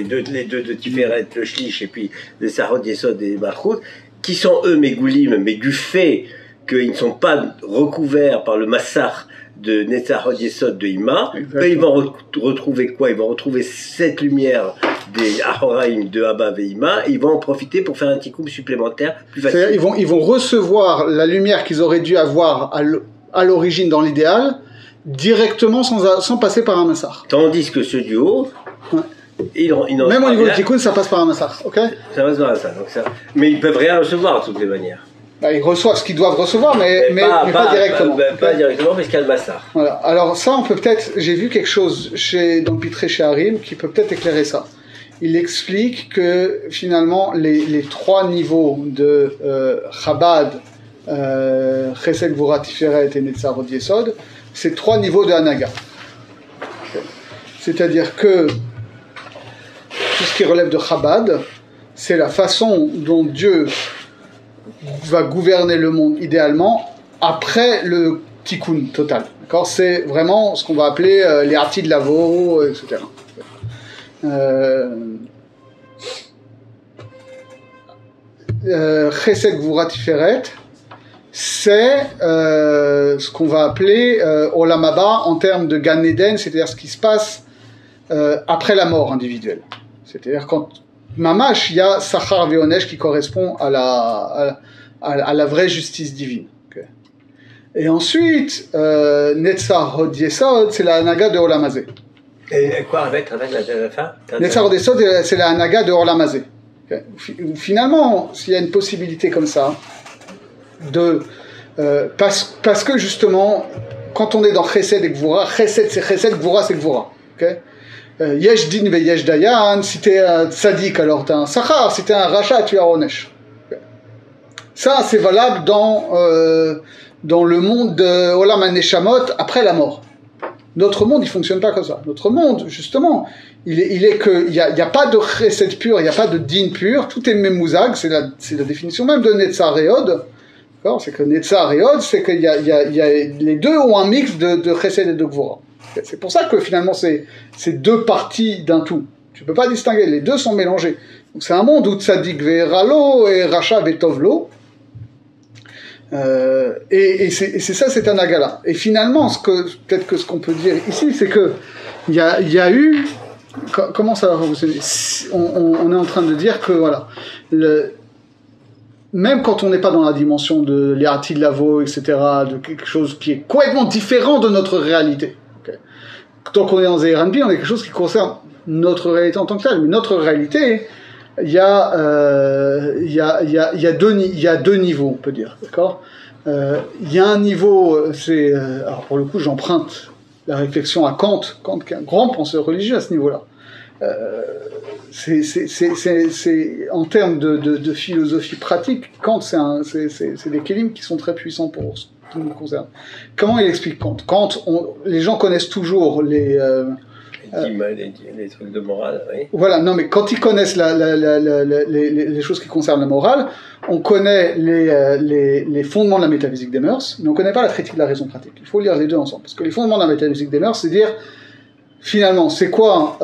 deux de Tiferet, le Shlish et puis les Sarod Yesod et Malchut, qui sont eux Megoulim, mais du fait qu'ils ne sont pas recouverts par le Massar de Netzachot Yesod de Ima, eux, ils vont retrouver quoi? Ils vont retrouver cette lumière des Ahoraim de Abba et Ima, et ils vont en profiter pour faire un tikkun supplémentaire plus facile. C'est-à-dire, ils vont recevoir la lumière qu'ils auraient dû avoir à l'origine dans l'idéal, directement sans passer par un massar. Tandis que ceux du haut, ouais. Même au niveau du tikkun, ça passe par un massar, ok? Ça passe par ça, donc ça. Mais ils peuvent rien recevoir de toutes les manières. Bah, ils reçoivent ce qu'ils doivent recevoir, mais pas directement. Pas directement, parce qu'il y a le massar. Voilà. Alors ça, on peut peut-être... J'ai vu quelque chose dans le Pitré chez Harim qui peut peut-être éclairer ça. Il explique que finalement, les trois niveaux de Chabad, Chesed, Gvura, Tiferet et Netzarot Yesod, c'est trois niveaux de Hanaga. C'est-à-dire que tout ce qui relève de Chabad, c'est la façon dont Dieu va gouverner le monde idéalement après le tikkun total. D'accord, c'est vraiment ce qu'on va appeler les artis de Lavo, etc. Chesed Gvura Tiferet, c'est ce qu'on va appeler Olam Haba en termes de Gan Eden, c'est-à-dire ce qui se passe après la mort individuelle. C'est-à-dire quand Mamash, il y a Sachar Veonesh qui correspond à la vraie justice divine. Okay. Et ensuite, Netzar Hod Yesod, c'est la Hanaga de Olam Hazeh. Et quoi avec la fin? Netzar Hod Yesod, c'est la Hanaga de Olam Hazeh. Okay. Finalement, s'il y a une possibilité comme ça, parce que justement, quand on est dans Chesed et Gvura, Chesed c'est Chesed, Gvura c'est Gvura. Okay. Yesh din ve yesh dayan, si t'es un tzadik, alors t'es un sachar, si t'es un rachat, tu es un onesh. Ça, c'est valable dans le monde de Olam HaNeshamot après la mort. Notre monde, il fonctionne pas comme ça. Notre monde, justement, il est que, il y a pas de chesed pur, il y a pas de din pur, tout est memouzag, c'est la définition même de Netzar et Hod. D'accord? C'est que Netzar et Hod, c'est qu'il y a les deux ont un mix de chesed et de gvura. C'est pour ça que finalement c'est deux parties d'un tout. Tu peux pas distinguer, les deux sont mélangés. Donc c'est un monde où Tzadik ve'eralo et Racha ve'tovlo. Et c'est ça, c'est un agala. Et finalement, peut-être que ce qu'on peut dire ici, c'est que il y a eu, comment ça va fonctionner? On est en train de dire que voilà, même quand on n'est pas dans la dimension de l'Irati de Lavo, etc., de quelque chose qui est complètement différent de notre réalité. Okay. Tant qu'on est dans Zeir Anpin, on est quelque chose qui concerne notre réalité en tant que telle. Mais notre réalité, il y a deux niveaux, on peut dire, d'accord. Il y a un niveau, alors pour le coup, j'emprunte la réflexion à Kant qui est un grand penseur religieux à ce niveau-là. C'est en termes de philosophie pratique, Kant, c'est des kélim qui sont très puissants pour ce qui nous concerne. Comment il explique Kant? Les gens connaissent toujours les trucs de morale, oui. Voilà, non, mais quand ils connaissent les choses qui concernent la morale, on connaît les fondements de la métaphysique des mœurs, mais on ne connaît pas la critique de la raison pratique. Il faut lire les deux ensemble, parce que les fondements de la métaphysique des mœurs, c'est dire, finalement, c'est quoi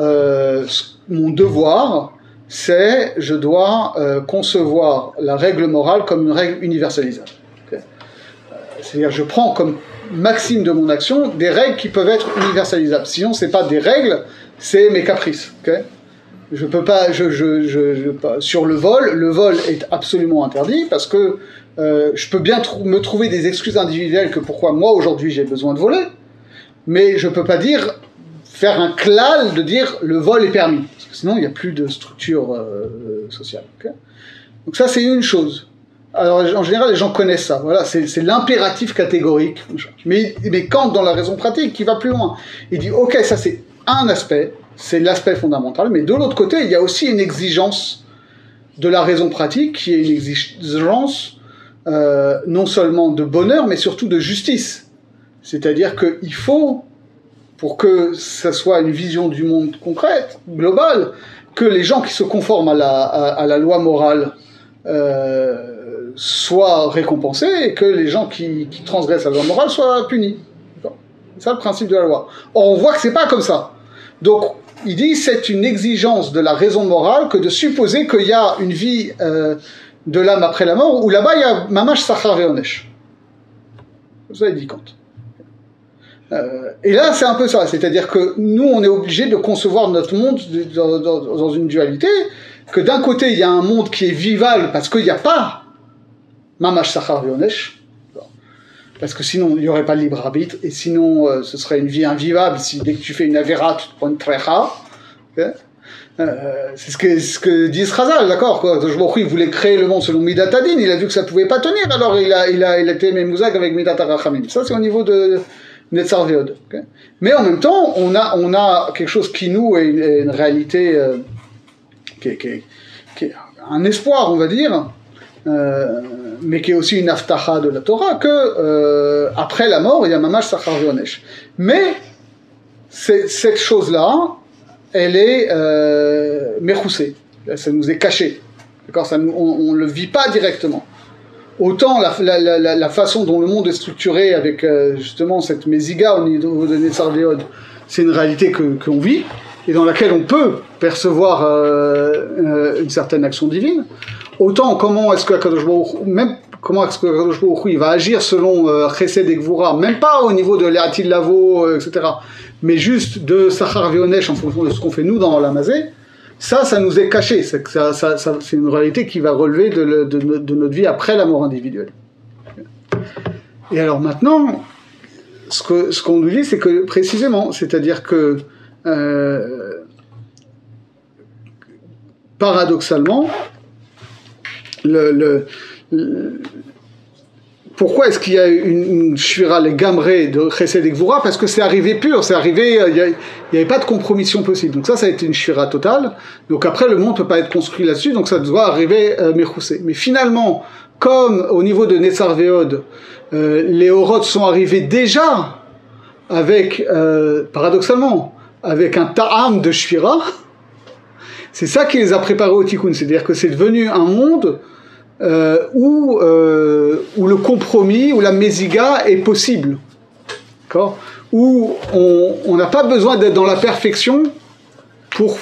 mon devoir? C'est, je dois concevoir la règle morale comme une règle universalisable. Okay. C'est-à-dire, je prends comme maxime de mon action des règles qui peuvent être universalisables. Sinon, c'est pas des règles, c'est mes caprices. Okay, je peux pas. Sur le vol est absolument interdit parce que je peux bien me trouver des excuses individuelles que pourquoi moi aujourd'hui j'ai besoin de voler, mais je peux pas faire un klal de dire le vol est permis, parce que sinon il n'y a plus de structure sociale. Okay, donc ça c'est une chose. Alors, en général, les gens connaissent ça. Voilà, c'est l'impératif catégorique. Mais Kant, dans la raison pratique, il va plus loin. Il dit, ok, ça c'est un aspect, c'est l'aspect fondamental, mais de l'autre côté, il y a aussi une exigence de la raison pratique, qui est une exigence non seulement de bonheur, mais surtout de justice. C'est-à-dire qu'il faut, pour que ça soit une vision du monde concrète, globale, que les gens qui se conforment à la loi morale soient récompensés et que les gens qui transgressent la loi morale soient punis. C'est ça le principe de la loi. Or, on voit que c'est pas comme ça. Donc, il dit c'est une exigence de la raison morale que de supposer qu'il y a une vie de l'âme après la mort, où là-bas il y a mamash sachar ve'onesh. Ça, il dit Kant. Et là, c'est un peu ça. C'est-à-dire que nous, on est obligé de concevoir notre monde dans une dualité, que d'un côté, il y a un monde qui est vivable parce qu'il n'y a pas mamash sachar ve'onesh, parce que sinon il n'y aurait pas de libre arbitre, et sinon ce serait une vie invivable si dès que tu fais une avéra, tu te prends une trecha. Okay, c'est ce que dit Srazal, d'accord, quoi. Il voulait créer le monde selon Midat Adin, il a vu que ça ne pouvait pas tenir, alors il a été Memouzak avec Midat Arachamim. Ça c'est au niveau de Netzar Veod. Okay, mais en même temps, on a quelque chose qui nous est une réalité qui est un espoir, on va dire, mais qui est aussi une aftacha de la Torah, que après la mort, il y a mamash sachar ve'onesh. Mais cette chose-là, elle est mechoussée, ça nous est caché. D'accord, on ne le vit pas directement. Autant la façon dont le monde est structuré avec justement cette mésiga au niveau de Netzar Veod, c'est une réalité qu'on vit, et dans laquelle on peut percevoir une certaine action divine. Autant comment est-ce que Akadosh Baruch Hu il va agir selon Chesed et Gvura, même pas au niveau de l'Eati de Lavo, etc., mais juste de Sachar Ve'onesh en fonction de ce qu'on fait nous dans la Mazé, ça nous est caché. C'est une réalité qui va relever de notre vie après la mort individuelle. Et alors maintenant, ce qu'on nous dit, c'est que précisément, c'est-à-dire que paradoxalement, pourquoi est-ce qu'il y a une shvira les gamrés de Chesed et Gvura? Parce que c'est arrivé pur, c'est arrivé, il n'y avait pas de compromission possible. Donc ça a été une shvira totale. Donc après, le monde ne peut pas être construit là-dessus, donc ça doit arriver mechoussé. Mais finalement, comme au niveau de Netzar Veod, les Horot sont arrivés déjà avec, paradoxalement, avec un ta'am de shvira, c'est ça qui les a préparés au tikkun. C'est-à-dire que c'est devenu un monde où le compromis, où la mésiga est possible, d'accord, où on n'a pas besoin d'être dans la perfection pour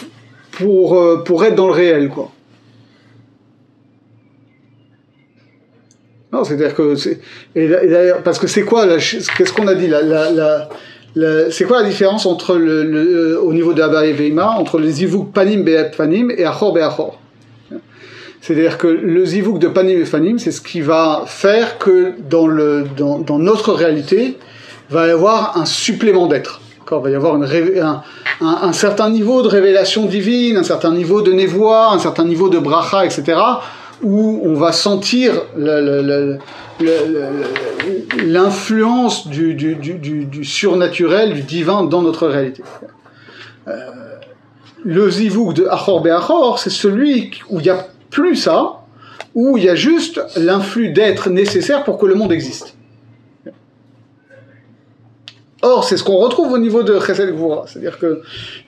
être dans le réel, quoi. Non, c'est-à-dire que et d'ailleurs, parce que c'est quoi qu'est-ce qu'on a dit c'est quoi la différence entre au niveau de Abba et Veima entre les zivuk panim be'et panim et achor be'achor? C'est-à-dire que le zivouk de panim et fanim, c'est ce qui va faire que dans notre réalité, va y avoir un supplément d'être. Il va y avoir un certain niveau de révélation divine, un certain niveau de névoie, un certain niveau de bracha, etc., où on va sentir l'influence du surnaturel, du divin dans notre réalité. Le zivouk de Achor Be'achor, c'est celui où il n'y a plus ça, où il y a juste l'influx d'être nécessaire pour que le monde existe. Or, c'est ce qu'on retrouve au niveau de Chesed et Gvura. C'est-à-dire que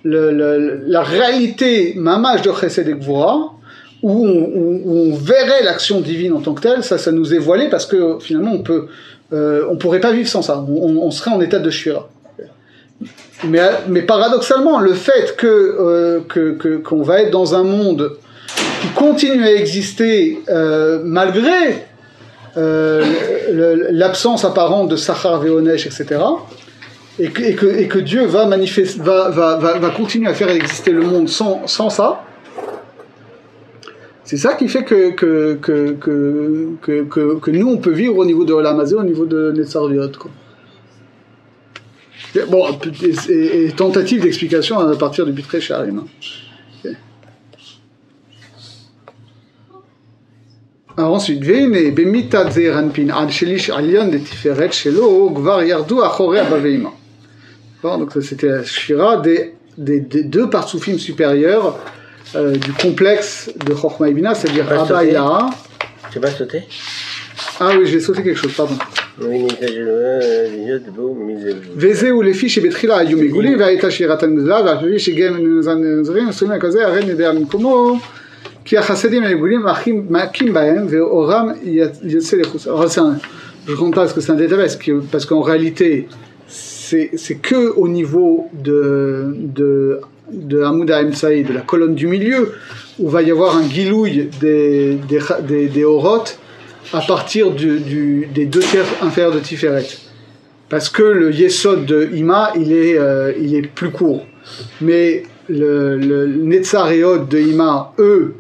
la réalité mamage de Chesed et Gvura, où on verrait l'action divine en tant que telle, ça nous est voilé parce que finalement on pourrait pas vivre sans ça. On serait en état de shvira. Mais paradoxalement, le fait qu'on va être dans un monde qui continue à exister malgré l'absence apparente de Sachar Veonesh, etc., et que Dieu va continuer à faire exister le monde sans ça, c'est ça qui fait que nous on peut vivre au niveau de Olam Hazé, au niveau de Netzar Viot, quoi. Bon, et tentative d'explication à partir du Bitrei She'arim. Okay. Alors ensuite, Veine b'mitat ze'er anpin ad shelish alyan de tiferet shelo gvar yardu achorei abaveima. Donc ça, c'était la shira des deux partsoufim supérieurs du complexe de Chochma et Bina, c'est-à-dire Abba et Lara. Tu vas sauter? Ah oui, j'ai sauté quelque chose, pardon. Veze ou les fiches et Betrila ayou meguli, Vaïta shiratan muzla, Vaïta shigem nuzanuzrim, Soumia kaze, Aren neder mikomo, Ki achasedim megulim, Makim baem, Veoram yotse lechus. Alors je ne compte pas parce que c'est un détail, parce qu'en réalité, c'est que au niveau de Hamoud HaEmtsaï, de la colonne du milieu, où va y avoir un gilouille des orotes à partir des deux tiers inférieurs de Tiferet. Parce que le Yesod de Ima, il est plus court. Mais le Netzar et Hod de Ima, eux,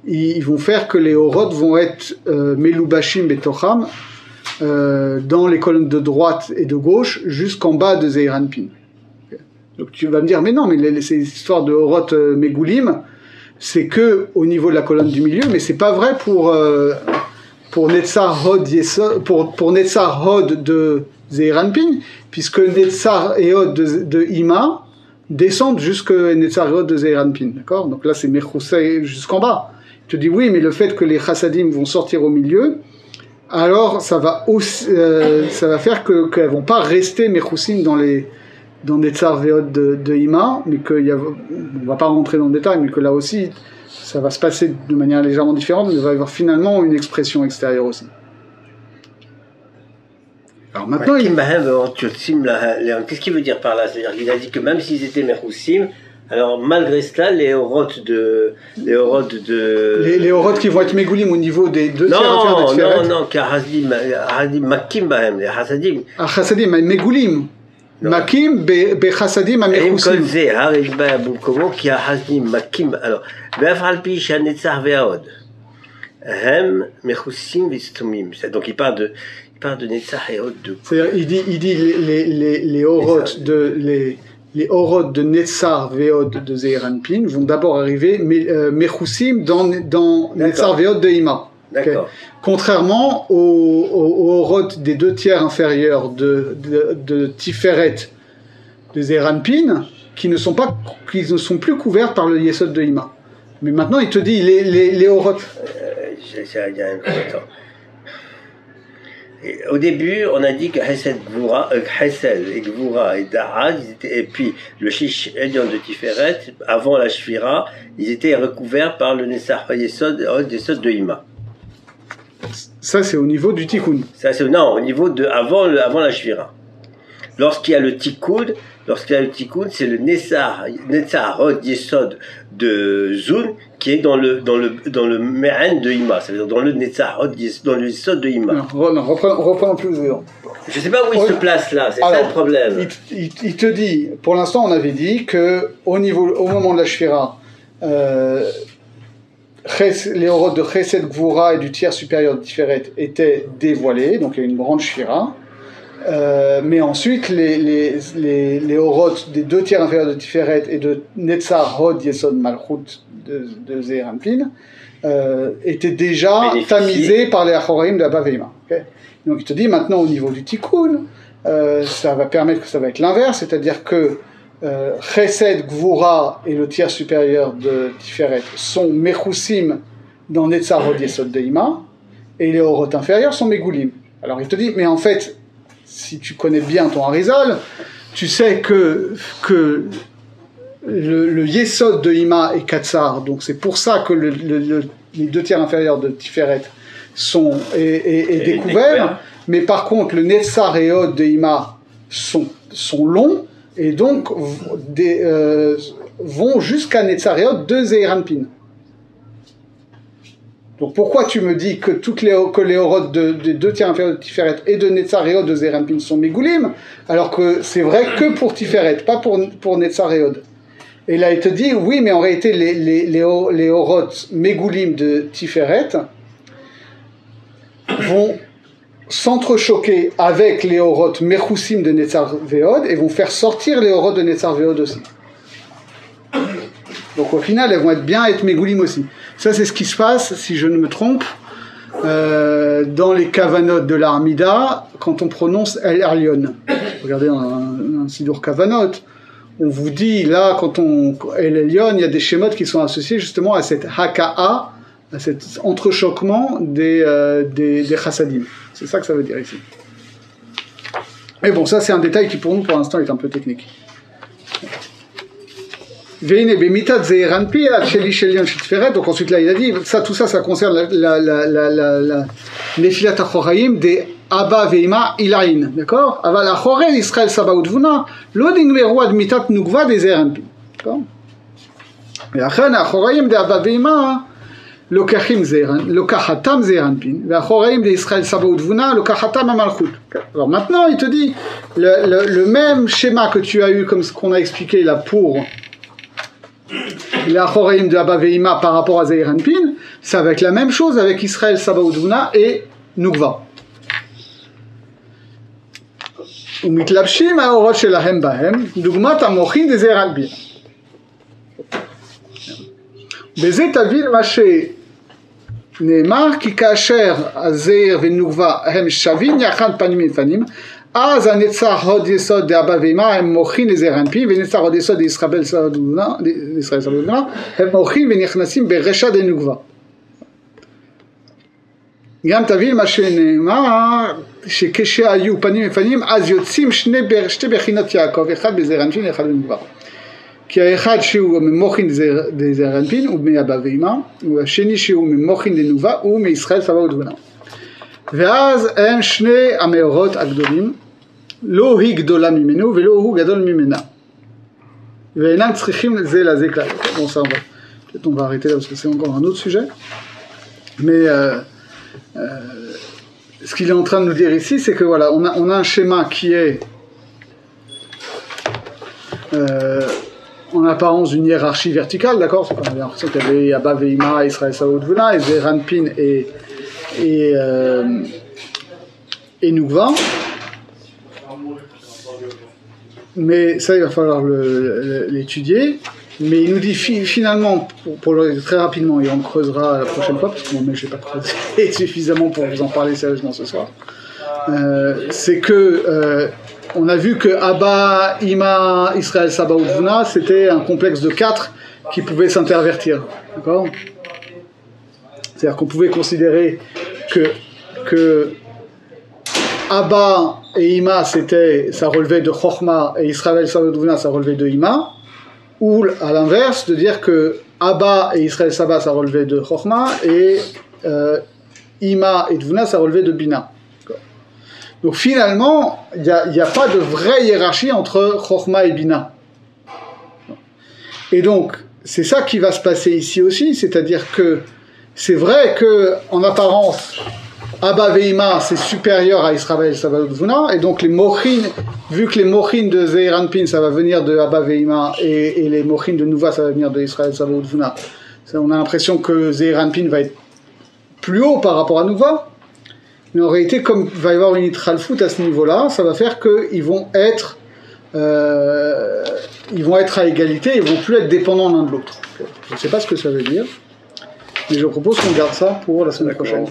ils vont faire que les orotes vont être Melubashim Betocham, dans les colonnes de droite et de gauche, jusqu'en bas de Zeir Anpin. Donc tu vas me dire, mais non, mais ces histoires de Orot Megoulim, c'est que au niveau de la colonne du milieu, mais c'est pas vrai pour Netzar Hod pour Netzar Hod de Zeir Anpin, puisque Netzar et Hod de Ima descendent jusque Netzar et Hod de Zeir Anpin, d'accord? Donc là c'est Mechoussé jusqu'en bas. Tu te dis oui, mais le fait que les Chassadim vont sortir au milieu, alors ça va faire qu'elles vont pas rester Mechoussim dans des Tsar Veod de Ima, mais on va pas rentrer dans le détail, mais que là aussi ça va se passer de manière légèrement différente, mais il va y avoir finalement une expression extérieure aussi. Alors maintenant, qu'est-ce qu'il veut dire par là? C'est-à-dire qu'il a dit que même s'ils étaient Mechoussim, alors malgré cela, les orotes les orotes qui vont être Megoulim au niveau des deux tiers inférieurs de Tiferet. Non, car Hasadim Makim Bahem, les Hasadim. Ah, Chassadim, Megoulim. Makim Bechasadim Amechoussim. Comment qui a Hasadim Makim. Alors, Be'afalpi Shanetzar Ve'aod. Hem Mechoussim Vistumim. Donc il parle de Netzar et Hod de. C'est-à-dire, il dit les orotes les orotes de Netzar Ve'od de Zeir Anpin vont d'abord arriver Mechoussim dans Netzar Ve'od de Ima. D'accord. Okay. Contrairement aux orotes des deux tiers inférieurs de Tiferet de Zeir Anpin, qui ne sont plus couvertes par le Yesod de Ima. Mais maintenant, il te dit les orotes. Au début, on a dit que Hesed et Gvura et Dahad, et puis le Shish Elion de Tiferet, avant la Shvira, ils étaient recouverts par le Nessar Yesod de Ima. Ça, c'est au niveau du Tikkun. Au niveau de avant la Shvira. Lorsqu'il y a le Tikkun, c'est le Netzar Hod Yesod de Zun qui est dans le Meren de Ima, c'est-à-dire dans le Netzar Hod dans le Yesod de Ima. Non, reprenons plus. Je ne sais pas où il se place là, c'est ça le problème. Il te dit, pour l'instant on avait dit que au moment de la Shvira, les Orot de Chesed Gvura et du tiers supérieur de Tiferet étaient dévoilés, donc il y a une grande Shira. Mais ensuite, les Orot des deux tiers inférieurs de Tiferet et de Netzar Hod Yesod Malchut de Zeir Anpin étaient déjà tamisés par les Achoraim d'Abba Veima. Okay, donc il te dit maintenant au niveau du Tikkun, ça va permettre que ça va être l'inverse, c'est-à-dire que Chesed, Gvura et le tiers supérieur de Tiferet sont Mechousim dans Netzar Hod Yesod Deima, et les Orot inférieurs sont Megoulim. Alors il te dit, mais en fait, si tu connais bien ton Arizal, tu sais que le Yesod de Ima est Katsar, donc c'est pour ça que les deux tiers inférieurs de Tiferet est découvert, mais par contre le Netzar et Hod de Ima sont longs, et donc vont jusqu'à Netzar et Hod de Zeir Anpin. Donc pourquoi tu me dis que les Orot des deux tiers inférieurs de Tiferet et de Netzar et Hod de Zeir Anpin sont Megoulim, alors que c'est vrai que pour Tiferet, pas pour Netzar et Hod. Et là il te dit, oui, mais en réalité les Orot Megoulim de Tiferet vont s'entrechoquer avec les Orot Mechousim de Netzar Ve'Hod et vont faire sortir les Orot de Netzar Ve'Hod aussi. Donc au final, elles vont être Megoulim aussi. Ça, c'est ce qui se passe, si je ne me trompe, dans les Kavanot de l'Armida, quand on prononce El Arlion. Regardez dans un Sidur Kavanot, on vous dit, là, quand on El Arlion, il y a des schémas qui sont associés justement à cette Haka'a, à cet entrechoquement des Chassadim. C'est ça que ça veut dire ici. Mais bon, ça c'est un détail qui pour nous, pour l'instant, est un peu technique. Donc ensuite là il a dit tout ça concerne la Nefilat Achoraim des Abba Veima Ilain, d'accord? Aval Achorel Israël Saba Udvuna lo nigmeru ad mitat nugva des Zeir Anpin, d'accord? Et achen Achoraim des Abba Veima lokachatam Zeir Anpin et Achoraim des Israël Saba Udvuna lokachatam Amalchut. Alors maintenant il te dit le même schéma que tu as eu comme ce qu'on a expliqué là pour les Achoraim de Abba Veima par rapport à Zeir Anpin, c'est avec la même chose avec Israël Saba Udvuna et Nukva. ומתלבשים האורות שלהם בהם, דוגמת המוחין דזעיר אנפין. בזה תבין מה שנאמר, כי כאשר הזעיר ונוקבה הם שווים יחד פנים מפנים, אז הנצח הוד יסוד דאבא ואמא הם מוחין לזעיר אנפין, ונצח הוד יסוד לישראל סבא ודבנה, הם מוחין ונכנסים ברשע דנוקבה. גם תבין מה שנאמר, שכשהיו פנים מפנים, אז יוצאים שתי בחינות יעקב, אחד בזעיר אנפין ואחד בנוקבה. כי האחד שהוא ממוחין דזעיר אנפין הוא מאבא ואמא, והשני שהוא ממוחין דנוקבה הוא מישראל סבא ודבנה. ואז הם שני המאורות הגדולים, לא היא גדולה ממנו ולא הוא גדול ממנה. ואינם צריכים זה לזה כלל. Bon, ça, peut-être on va arrêter là parce que c'est encore un autre sujet. Mais ce qu'il est en train de nous dire ici, c'est que voilà, on a un schéma qui est en apparence d'une hiérarchie verticale, d'accord? On avait l'impression qu'il y avait Abba Veima, Israël Saba Udvuna, et Zeir Anpin et Nukva. Mais ça, il va falloir l'étudier. Mais il nous dit finalement, pour le très rapidement, et on creusera la prochaine fois, parce que moi-même je n'ai pas creusé suffisamment pour vous en parler sérieusement ce soir, c'est que on a vu que Abba, Ima, Israël, Saba Udvuna, c'était un complexe de 4 qui pouvait s'intervertir. D'accord? C'est-à-dire qu'on pouvait considérer que Abba et Ima, ça relevait de Chochma, et Israël, Saba Udvuna, ça relevait de Ima. Ou à l'inverse, de dire que Abba et Israël Saba ça relevait de Chochma et Ima et Dvuna ça relevait de Bina. Donc finalement, il n'y a pas de vraie hiérarchie entre Chochma et Bina. Et donc, c'est ça qui va se passer ici aussi, c'est-à-dire que c'est vrai qu'en apparence, Abba Veima c'est supérieur à Israël Saba Dvuna, et donc les Mochin, vu que les Mochin de Zeir Anpin ça va venir de Abba Veima et les Mochin de Nukva ça va venir de Israël Saba Dvuna, On a l'impression que Zeir Anpin va être plus haut par rapport à Nouva. Mais en réalité, comme il va y avoir une Itralfout à ce niveau-là, ça va faire qu'ils vont être à égalité, ils vont plus être dépendants l'un de l'autre. Je ne sais pas ce que ça veut dire, mais je propose qu'on garde ça pour la semaine prochaine.